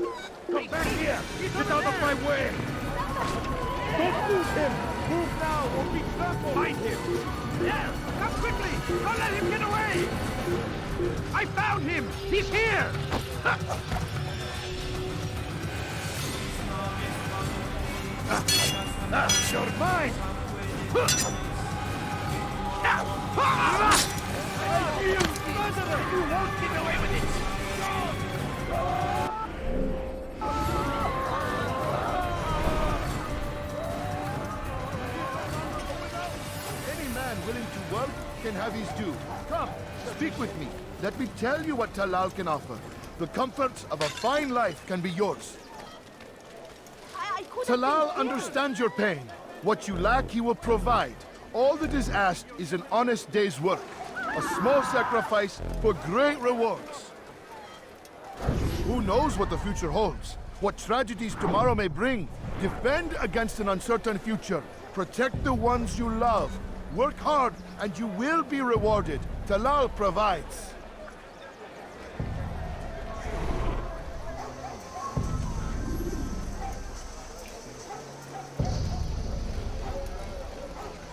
Come back here! Get out of my way! Don't move him! Move now or be trampled! Find him! There! Come quickly! Don't let him get away! I found him! He's here! You're mine! You murderer! You won't get away with it! Any man willing to work can have his due. Come, speak with me. Let me tell you what Talal can offer. The comforts of a fine life can be yours. Talal understands your pain. What you lack, he will provide. All that is asked is an honest day's work. A small sacrifice for great rewards. Who knows what the future holds? What tragedies tomorrow may bring? Defend against an uncertain future. Protect the ones you love. Work hard, and you will be rewarded. Talal provides.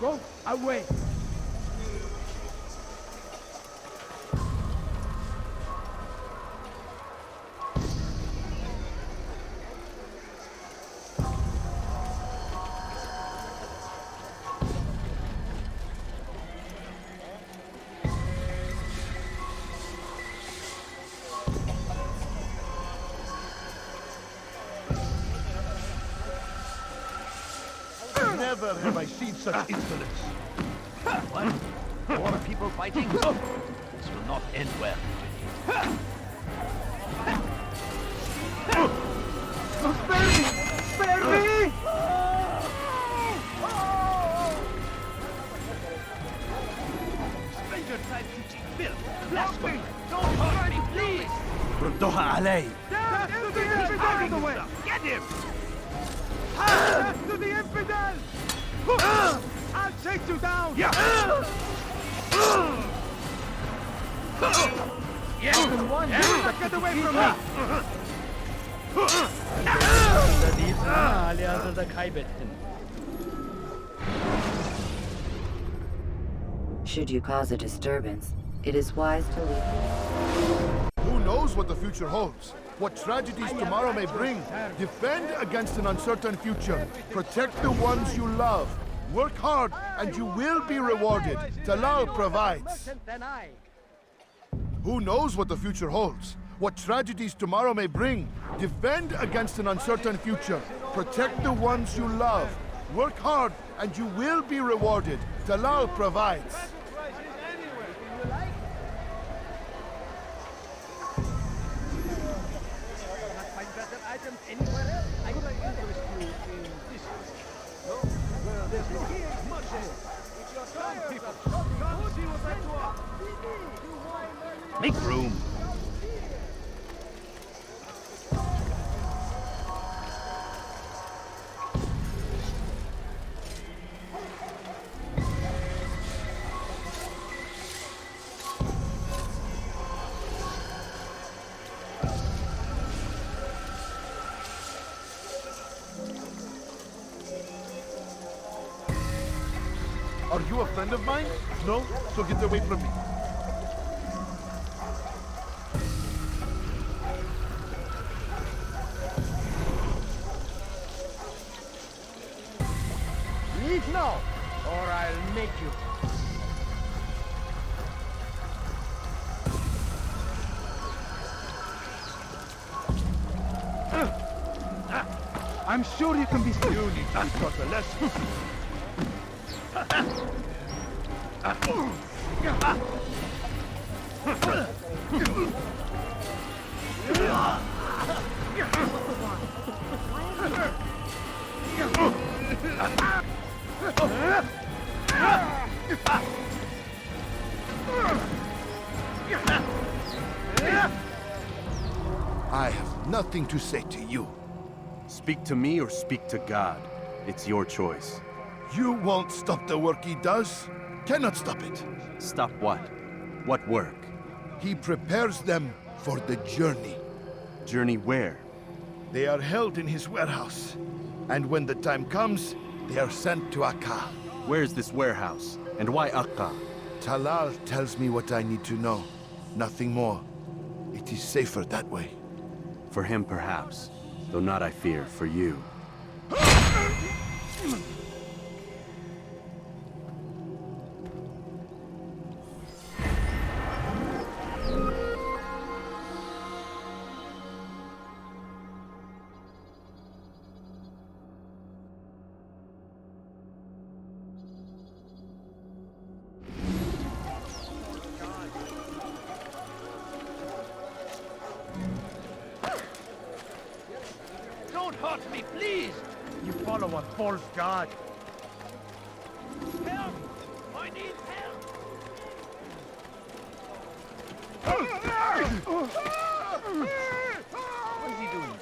Go away! Never have I seen such insolence. What? More people fighting? This will not end well. Spare me! Spare me! Stranger tried to cheat Bill. Blasphemy! Don't hurt me, please! ردوها علي. Death to the infidel! Get him! Death to the infidel! I'll chase you down! Yeah! One, get away from me! Should you cause a disturbance, it is wise to leave. Who knows what the future holds? What tragedies tomorrow may bring? Defend against an uncertain future. Protect the ones you love. Work hard, and you will be rewarded. Talal provides. Who knows what the future holds? What tragedies tomorrow may bring? Defend against an uncertain future. Protect the ones you love. Work hard, and you will be rewarded. Talal provides. Make room. Are you a friend of mine? No? So get away from me. Leave now, or I'll make you. I'm sure you can be... You need to be taught a lesson. I have nothing to say to you. Speak to me or speak to God. It's your choice. You won't stop the work he does. Cannot stop it. Stop what? What work? He prepares them for the journey. Journey where? They are held in his warehouse. And when the time comes, they are sent to Akka. Where's this warehouse? And why Akka? Talal tells me what I need to know. Nothing more. It is safer that way. For him, perhaps. Though not, I fear, for you. Don't hurt me, please! You follow a false god. Help! I need help! What is he doing?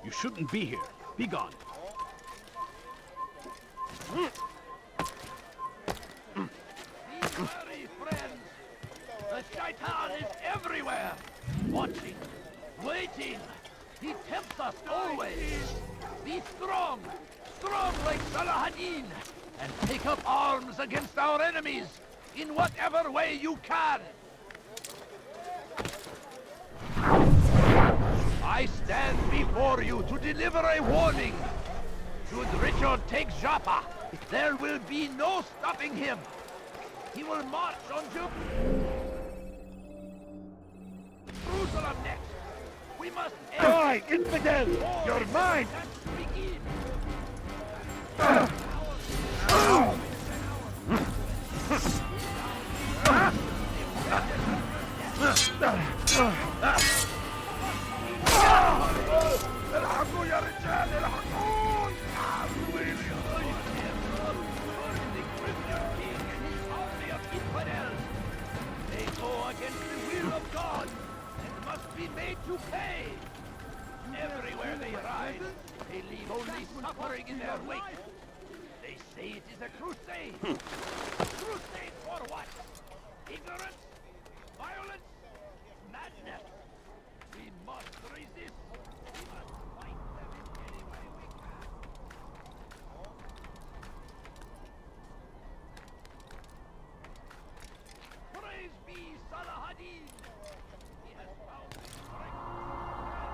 You shouldn't be here. Be gone. Very friends, the shaitan is everywhere, watching, waiting. He tempts us always. Be strong, strong like Salahadin, and take up arms against our enemies in whatever way you can. I stand before you to deliver a warning. Should Richard take Joppa, there will be no stopping him. He will march on Jerusalem next. We must end. Die, infidel! You're mine! Begin. الحقوا يا رجال الحقوا! They go against the will of God and must be made to pay. Everywhere they ride, they leave only suffering in their wake. They say it is a crusade. Crusade for what? Ignorance? Violence? Madness? We must resist. We must fight them in any way we can. Praise be Salahadin! He has found the strength and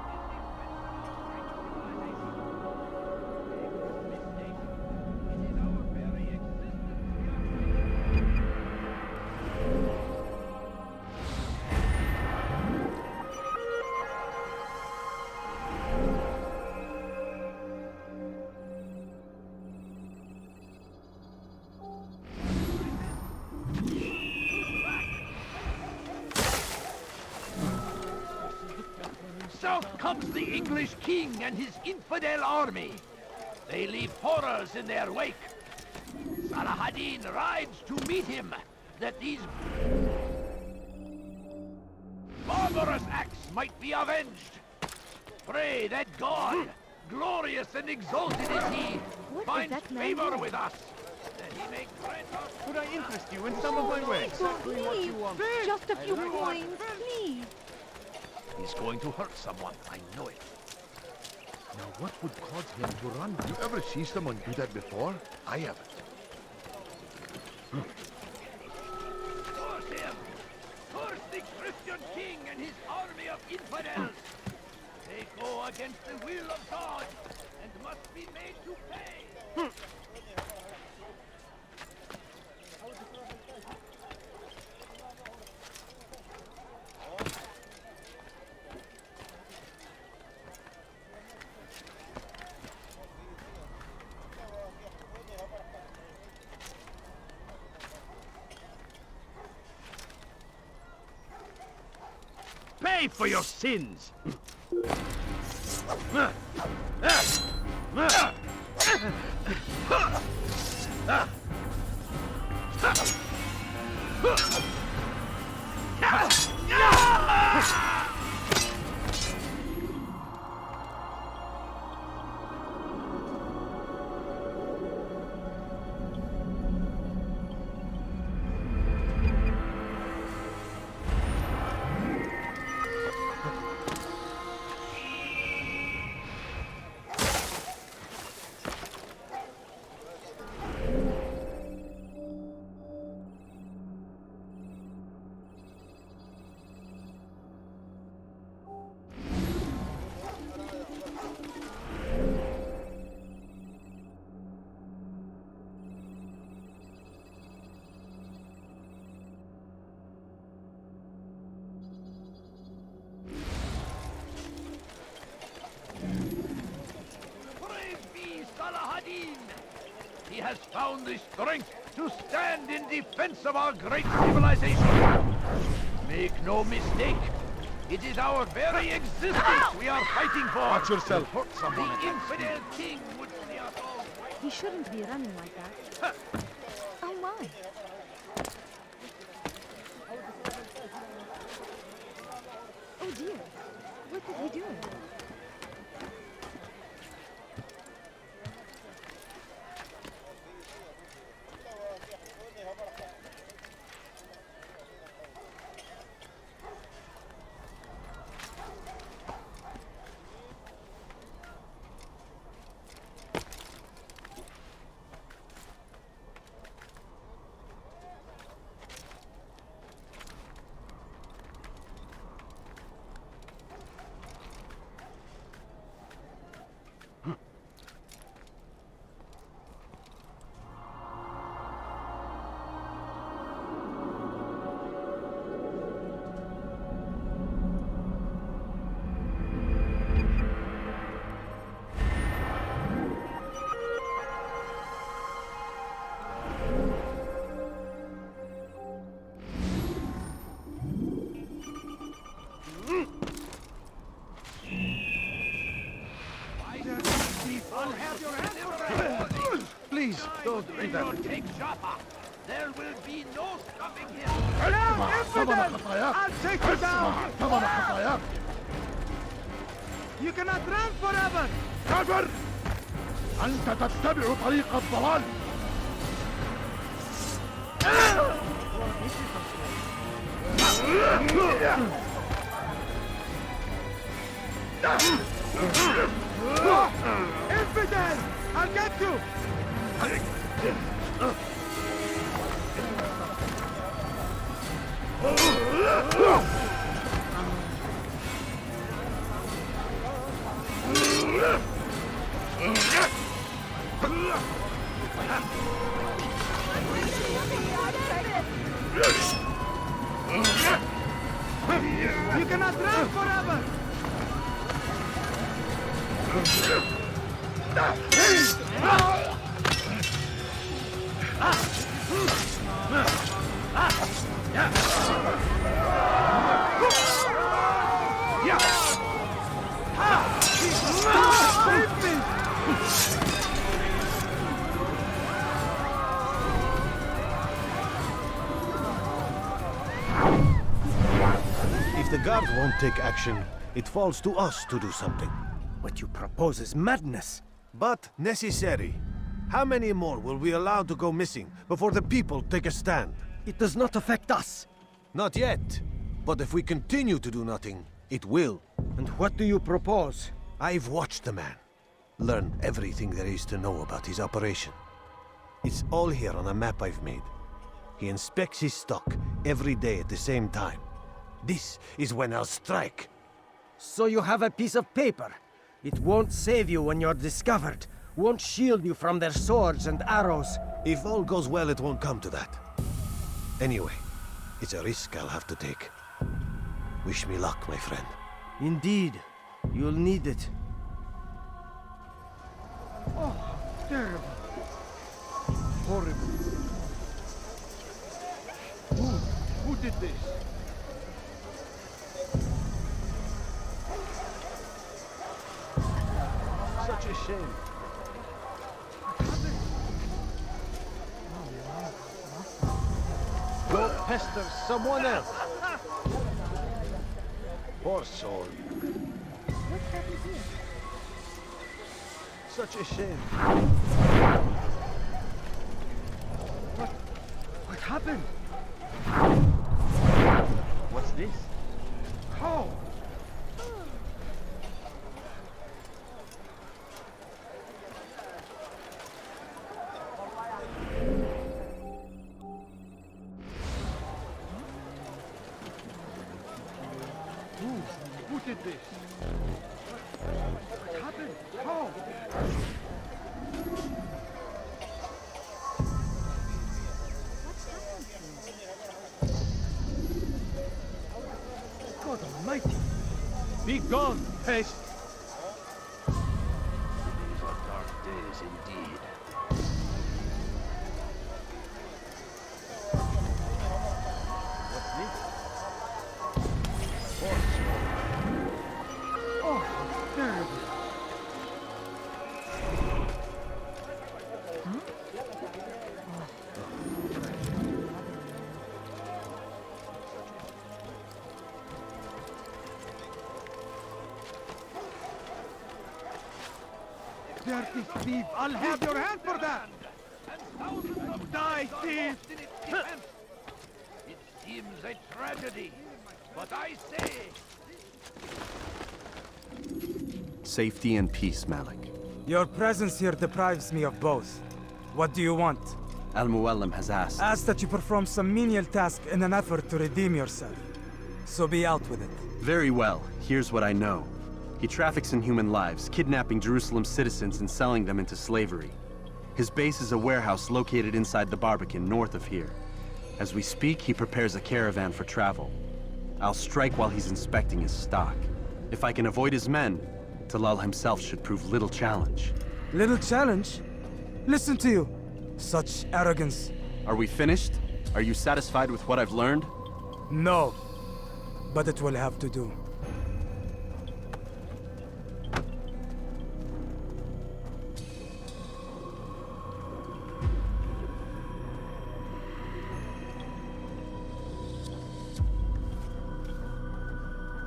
in defense of our civilization. Make no mistake, it is our very existence we are South comes the English king and his infidel army. They leave horrors in their wake. Salahadin rides to meet him, that these barbarous acts might be avenged. Pray that God, glorious and exalted is he, finds favor with us, that he may grant us... Could I interest you in some of my ways? Exactly what you want. Just a few coins, please. He's going to hurt someone, I know it. Now what would cause him to run? You ever see someone do that before? I haven't. Curse him! Curse the Christian king and his army of infidels! They go against the will of God and must be made to pay! Pay for your sins! He has found the strength to stand in defense of our great civilization. Make no mistake, it is our very existence we are fighting for. Watch yourself. Hurt someone. The infidel king would see us all. He shouldn't be running like that. Oh my. Oh dear. What is he doing? Caesar, take Joppa. There will be no stopping him. Down, infidel! I'll take you down! You cannot run forever! كافر! أنت تتبع طريق الضلال! Infidel! I'll get you! You cannot run forever! If the guards won't take action, it falls to us to do something. What you propose is madness, but necessary. How many more will we allow to go missing before the people take a stand? It does not affect us. Not yet. But if we continue to do nothing, it will. And what do you propose? I've watched the man. Learned everything there is to know about his operation. It's all here on a map I've made. He inspects his stock every day at the same time. This is when I'll strike. So you have a piece of paper. It won't save you when you're discovered. Won't shield you from their swords and arrows. If all goes well, it won't come to that. Anyway, it's a risk I'll have to take. Wish me luck, my friend. Indeed. You'll need it. Oh, terrible. Horrible. Who did this? Such a shame. Go pester someone else. Poor soul. What happened here? Such a shame. What happened? What's this? How? Who did this? What happened? How? God Almighty! Be gone, pest! These are dark days indeed. What's this? Oh, terrible. Dirty thief! I'll have your hand for that! And thousands of Die, lives are thief! lost in its defense. It seems a tragedy, but I say Safety and peace, Malik. Your presence here deprives me of both. What do you want? Al-Muallim has asked. Ask that you perform some menial task in an effort to redeem yourself. So be out with it. Very well. Here's what I know. He traffics in human lives, kidnapping Jerusalem citizens and selling them into slavery. His base is a warehouse located inside the Barbican, north of here. As we speak, he prepares a caravan for travel. I'll strike while he's inspecting his stock. If I can avoid his men, Talal himself should prove little challenge. Little challenge? Listen to you. Such arrogance. Are we finished? Are you satisfied with what I've learned? No. But it will have to do.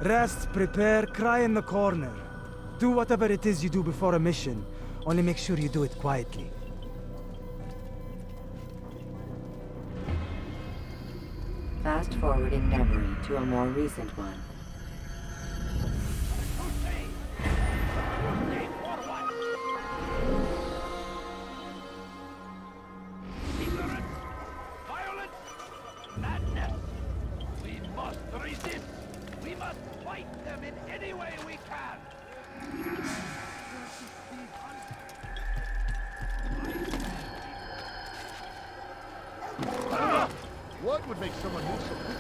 Rest, prepare, cry in the corner. Do whatever it is you do before a mission. Only make sure you do it quietly. Fast forwarding memory to a more recent one. Ignorance, violence, madness. We must resist. We must fight them in any way we can. What would make someone move so quickly?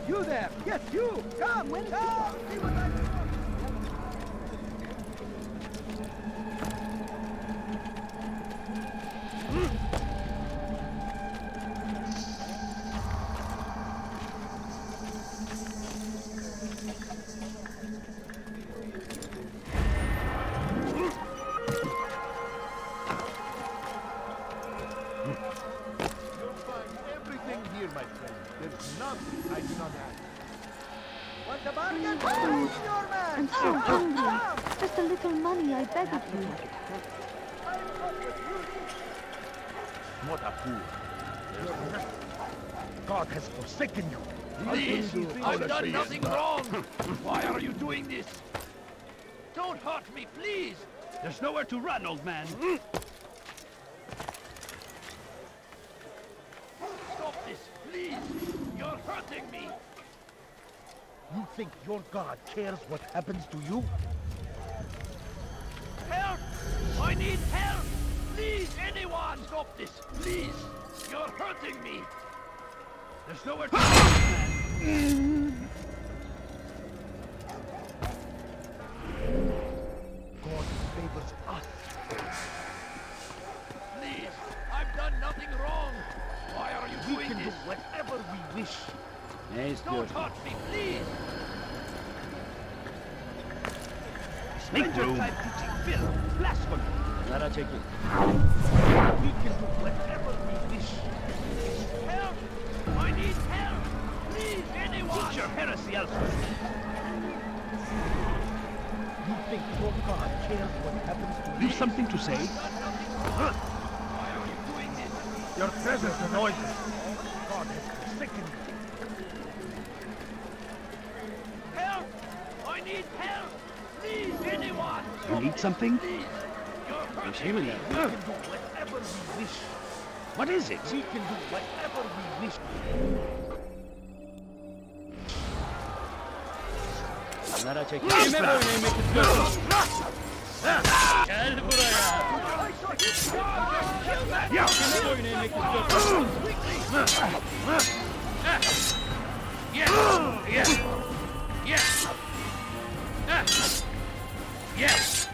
You there! Yes, you! Come! Come! Everything here, my friend. There's nothing I do not have. Want a bargain? Raise your man! I'm so hungry. Just a little money, I beg of you. What a fool. God has forsaken you. Please, I've done nothing wrong. Why are you doing this? Don't hurt me, please. There's nowhere to run, old man. Stop this, please. You're hurting me. You think your God cares what happens to you? Help! I need help! Please, anyone! Stop this, please! You're hurting me! There's nowhere to go, God favors us. Please, I've done nothing wrong! Why are you We doing can do this? whatever we wish. Don't hurt me, please! Make room. Filth! Blasphemy! We can do whatever we wish. Help! I need help! Please, anyone! Put your heresy elsewhere. You think your God cares what happens to You've something to say? Why are you doing this? Your presence annoys us. God has forsaken you. Help! I need help! Please, anyone! You need something? Please! You're I'm hurting shaming me! that. We can do whatever we wish. What is it? We can do whatever we wish. Kime bu ineği istiyorsun? Gel buraya. Kime bu ineği istiyorsun? Yes. Yes. Yes. Yes.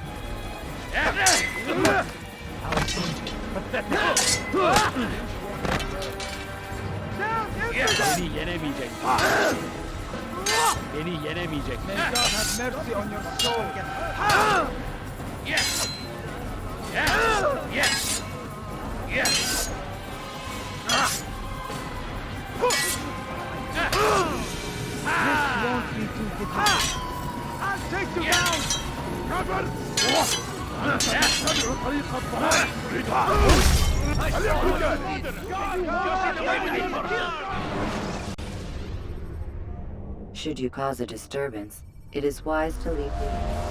Beni yenemeyecek. Beni yenemeyecek. May God have mercy on your soul. Yes. Yes. Yes. Yes. Won't be too difficult. I'll take you down! Cover! Should you cause a disturbance, it is wise to leave the...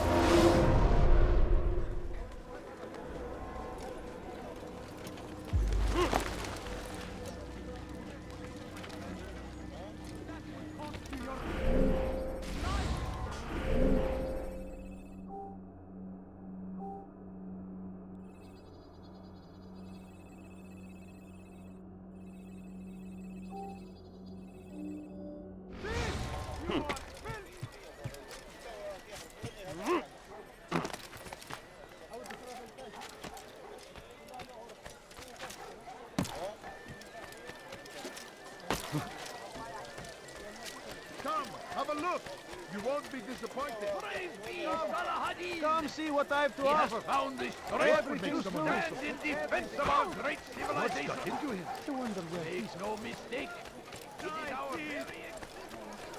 be disappointed. Praise be, Salahadin! Come see what I have to He has offer. found the strength to stand in defense of our great civilization. What's got into him? I wonder where Make no mistake. It is our very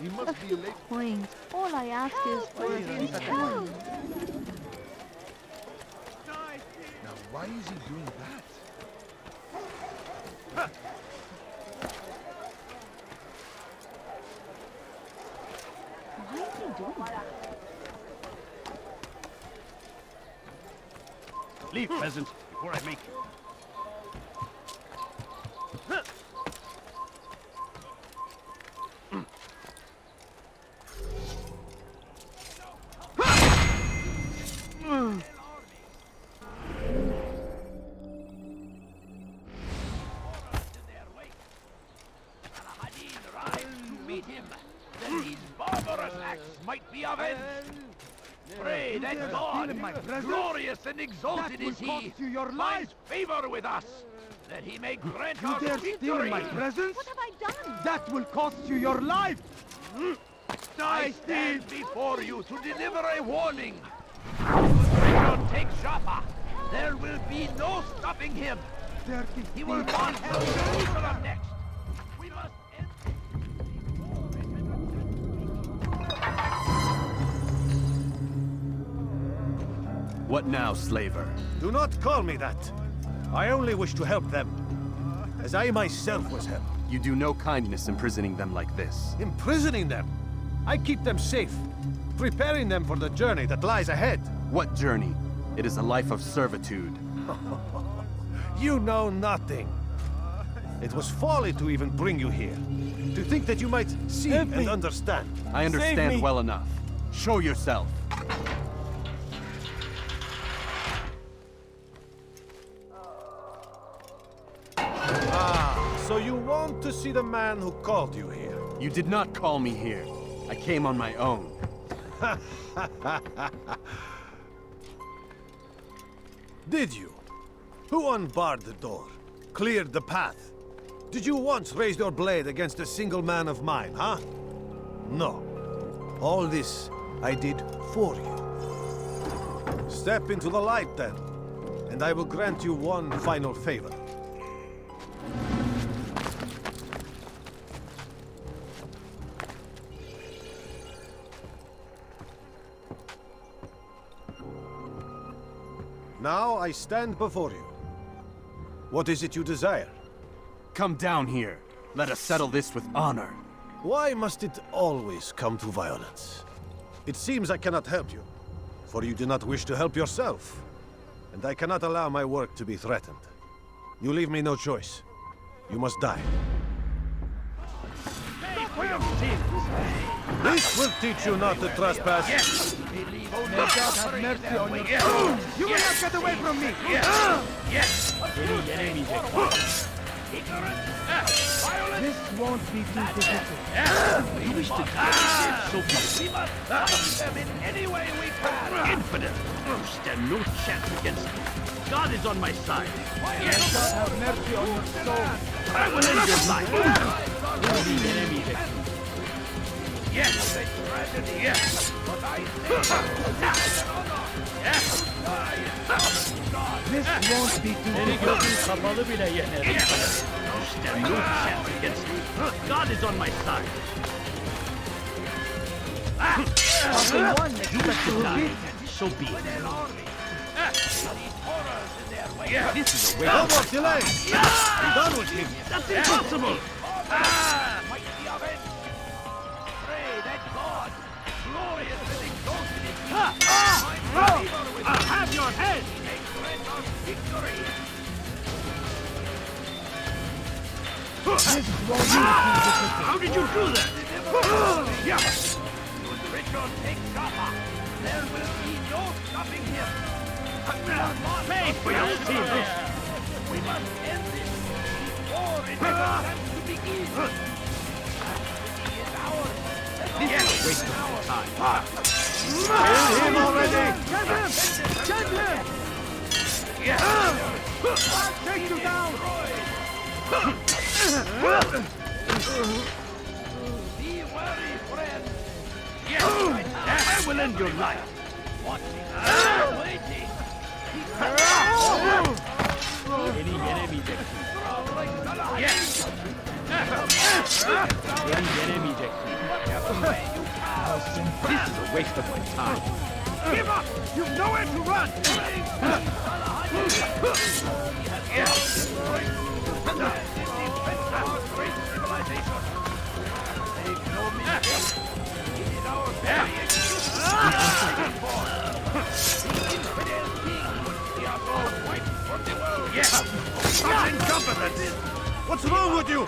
He must be late. Point. All I ask is for a few coins. Now, why is he doing that? Why is he doing that? Leave, peasant, before I make you. Pray that God, glorious and exalted is He, finds favor with us, that He may grant us victory. presence? What have I done? That will cost you your life! I stand before you to deliver a warning. Richard takes Jaffa. There will be no stopping him. He will launch Jerusalem next. We must end What now, slaver? Do not call me that. I only wish to help them, as I myself was helped. You do no kindness imprisoning them like this. Imprisoning them? I keep them safe, preparing them for the journey that lies ahead. What journey? It is a life of servitude. You know nothing. It was folly to even bring you here. To think that you might see and understand. I understand well enough. Show yourself. So you want to see the man who called you here? You did not call me here. I came on my own. Did you? Who unbarred the door? Cleared the path? Did you once raise your blade against a single man of mine, huh? No. All this I did for you. Step into the light then, and I will grant you one final favor. Now I stand before you. What is it you desire? Come down here. Let us settle this with honor. Why must it always come to violence? It seems I cannot help you, for you do not wish to help yourself. And I cannot allow my work to be threatened. You leave me no choice. You must die. For your sins. This will teach you not to trespass. Yes. May God have mercy on your soul. You will not get away from me! Yes. This won't be too difficult. You wish to die? So be it. We must fight them in any way we can. Infidel. You stand no chance against me. God is on my side. Yes. God have mercy on your soul. I will end your life. Yes. Yes. But I say, Yes. This won't be too difficult. Yes. You stand no chance against me. God is on my side. Everyone You wish to die? So be it. Yeah. This is a way. No more delay! Be done with him! That's impossible! might be avenged. Pray that God, glorious and exalted is He, find favor with us. Have your head! May grant us victory. This won't be too difficult. How did you do that? Yeah. Should Richard take Jaffa, there will be no stopping him. Pay for your sins! We must end this before it has a chance to begin. He is ours. This is a waste of time. Kill him already! Get him! Get him! Yes. I'll take you down! Be wary, friend. Yes. will end your life. Waiting. Any enemy that yes. Any enemy that this is a waste of my time. Give up! You've nowhere to run! Incompetence! What's wrong with you?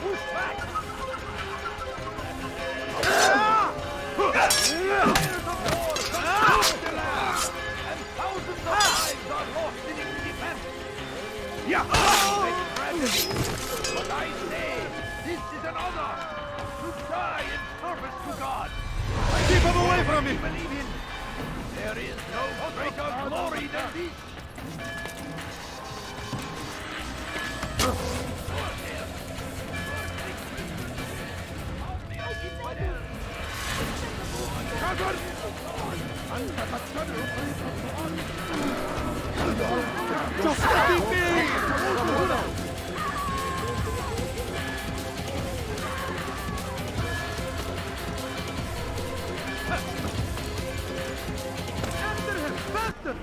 But I say, this is an honor to die in service to God. Keep him away from me! Believe in. There is no greater glory than this. Just leave me! After him! Faster!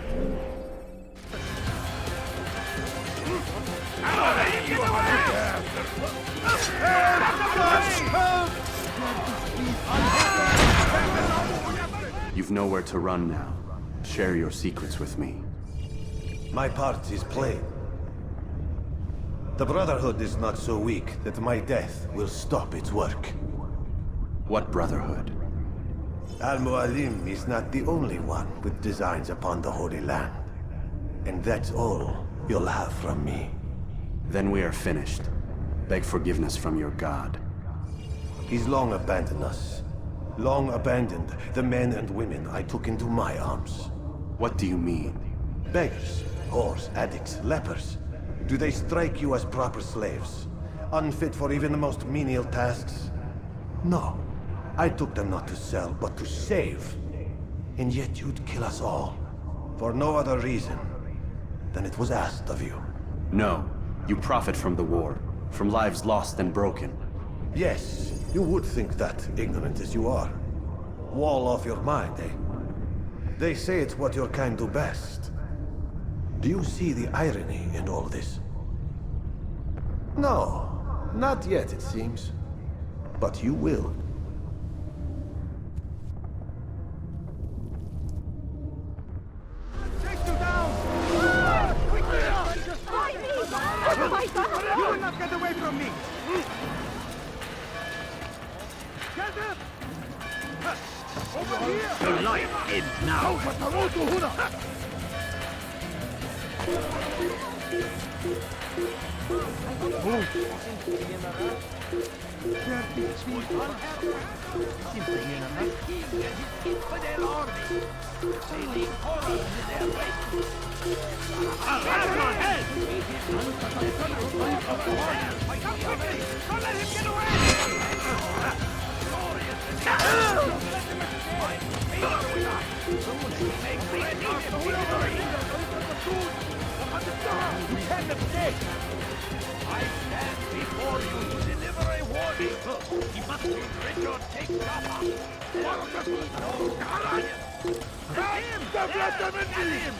You've nowhere to run now. Share your secrets with me. My part is plain. The Brotherhood is not so weak that my death will stop its work. What Brotherhood? Al-Mualim is not the only one with designs upon the Holy Land. And that's all you'll have from me. Then we are finished. Beg forgiveness from your god. He's long abandoned us. Long abandoned the men and women I took into my arms. What do you mean? Beggars, whores, addicts, lepers. Do they strike you as proper slaves? Unfit for even the most menial tasks? No. I took them not to sell, but to save. And yet you'd kill us all. For no other reason than it was asked of you. No. You profit from the war. From lives lost and broken. Yes, you would think that, ignorant as you are. Wall off your mind, eh? They say it's what your kind do best. Do you see the irony in all this? No, not yet, it seems. But you will. You will not get away from me! Get him! Over here! Your life ends now! Don't let him get away! You can't escape! I stand before you to deliver a warning! He must be Richard take cover! Got him! Get him!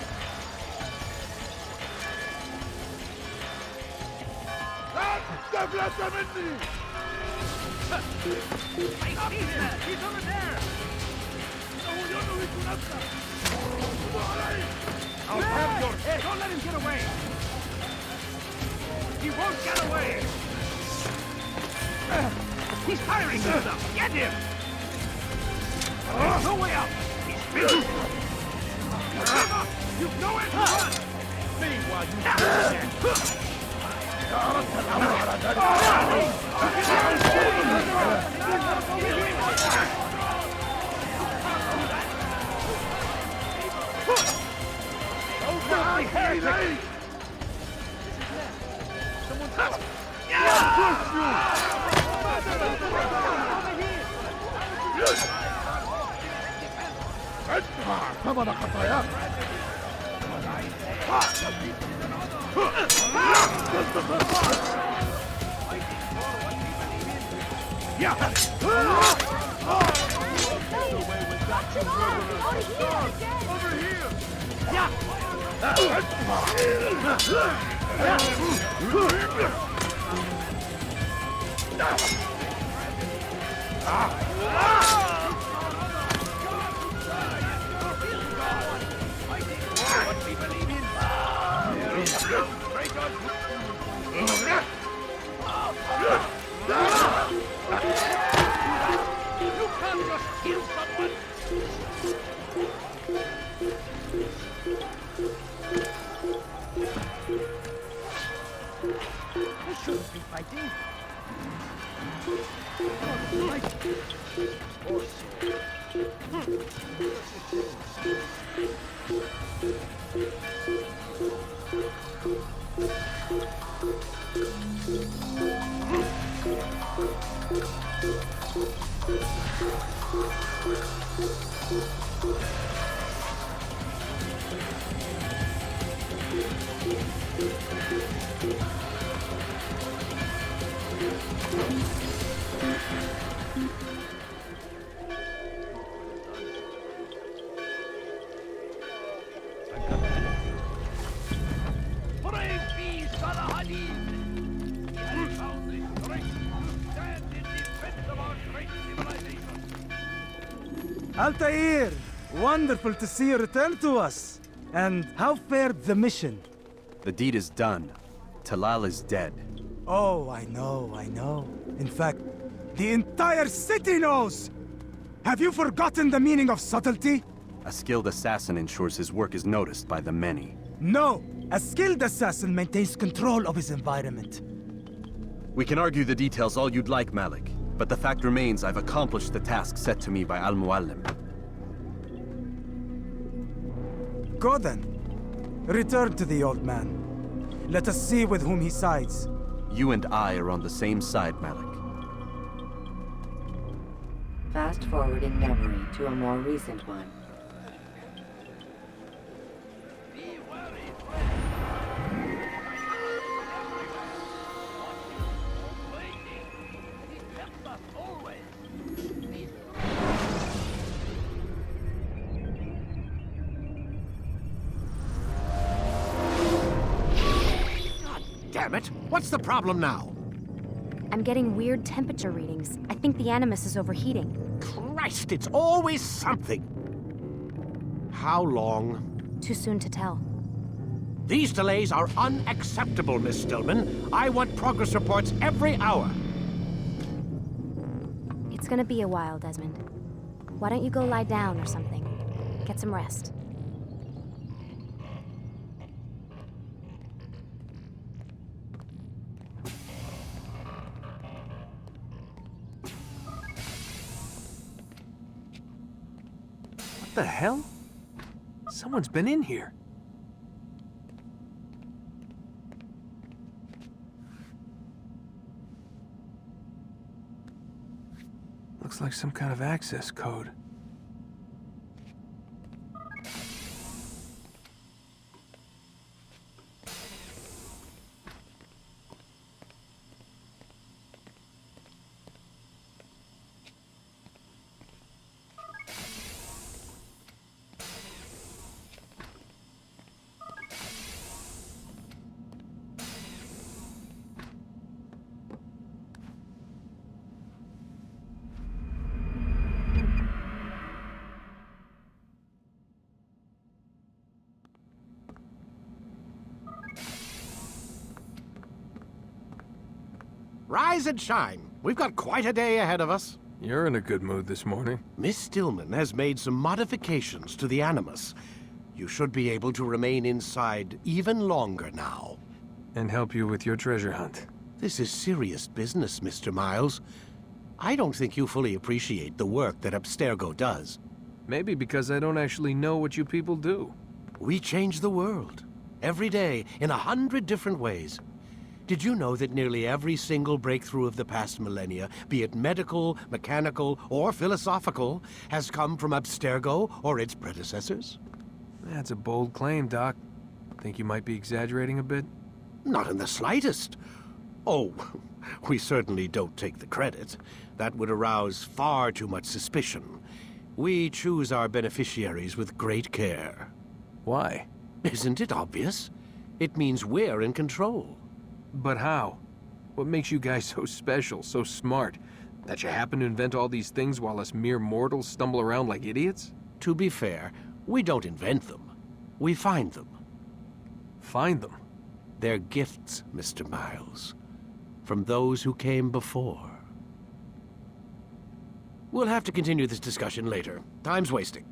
He's over there! I'll have your head! Don't let him get away! He won't get away! He's firing stuff! Get him! There's no way out! He's busy! You've nowhere to run! See while you Brave be Salah Hadid! He has found the strength to stand in defense of our great civilization. Altair! Wonderful to see you return to us. And how fared the mission? The deed is done. Talal is dead. Oh, I know. In fact, the entire city knows! Have you forgotten the meaning of subtlety? A skilled assassin ensures his work is noticed by the many. No! A skilled assassin maintains control of his environment. We can argue the details all you'd like, Malik. But the fact remains I've accomplished the task set to me by Al-Muallim. Go then. Return to the old man. Let us see with whom he sides. You and I are on the same side, Malik. Fast-forwarding memory to a more recent one. Damn it! What's the problem now? I'm getting weird temperature readings. I think the Animus is overheating. Christ, it's always something! How long? Too soon to tell. These delays are unacceptable, Miss Stillman. I want progress reports every hour. It's gonna be a while, Desmond. Why don't you go lie down or something? Get some rest. What the hell? Someone's been in here. Looks like some kind of access code. Rise and shine. We've got quite a day ahead of us. You're in a good mood this morning. Miss Stillman has made some modifications to the Animus. You should be able to remain inside even longer now. And help you with your treasure hunt. This is serious business, Mr. Miles. I don't think you fully appreciate the work that Abstergo does. Maybe because I don't actually know what you people do. We change the world. Every day, in 100 different ways. Did you know that nearly every single breakthrough of the past millennia, be it medical, mechanical, or philosophical, has come from Abstergo or its predecessors? That's a bold claim, Doc. Think you might be exaggerating a bit? Not in the slightest. Oh, we certainly don't take the credit. That would arouse far too much suspicion. We choose our beneficiaries with great care. Why? Isn't it obvious? It means we're in control. But how? What makes you guys so special, so smart? That you happen to invent all these things while us mere mortals stumble around like idiots? To be fair, we don't invent them. We find them. Find them? They're gifts, Mr. Miles. From those who came before. We'll have to continue this discussion later. Time's wasting.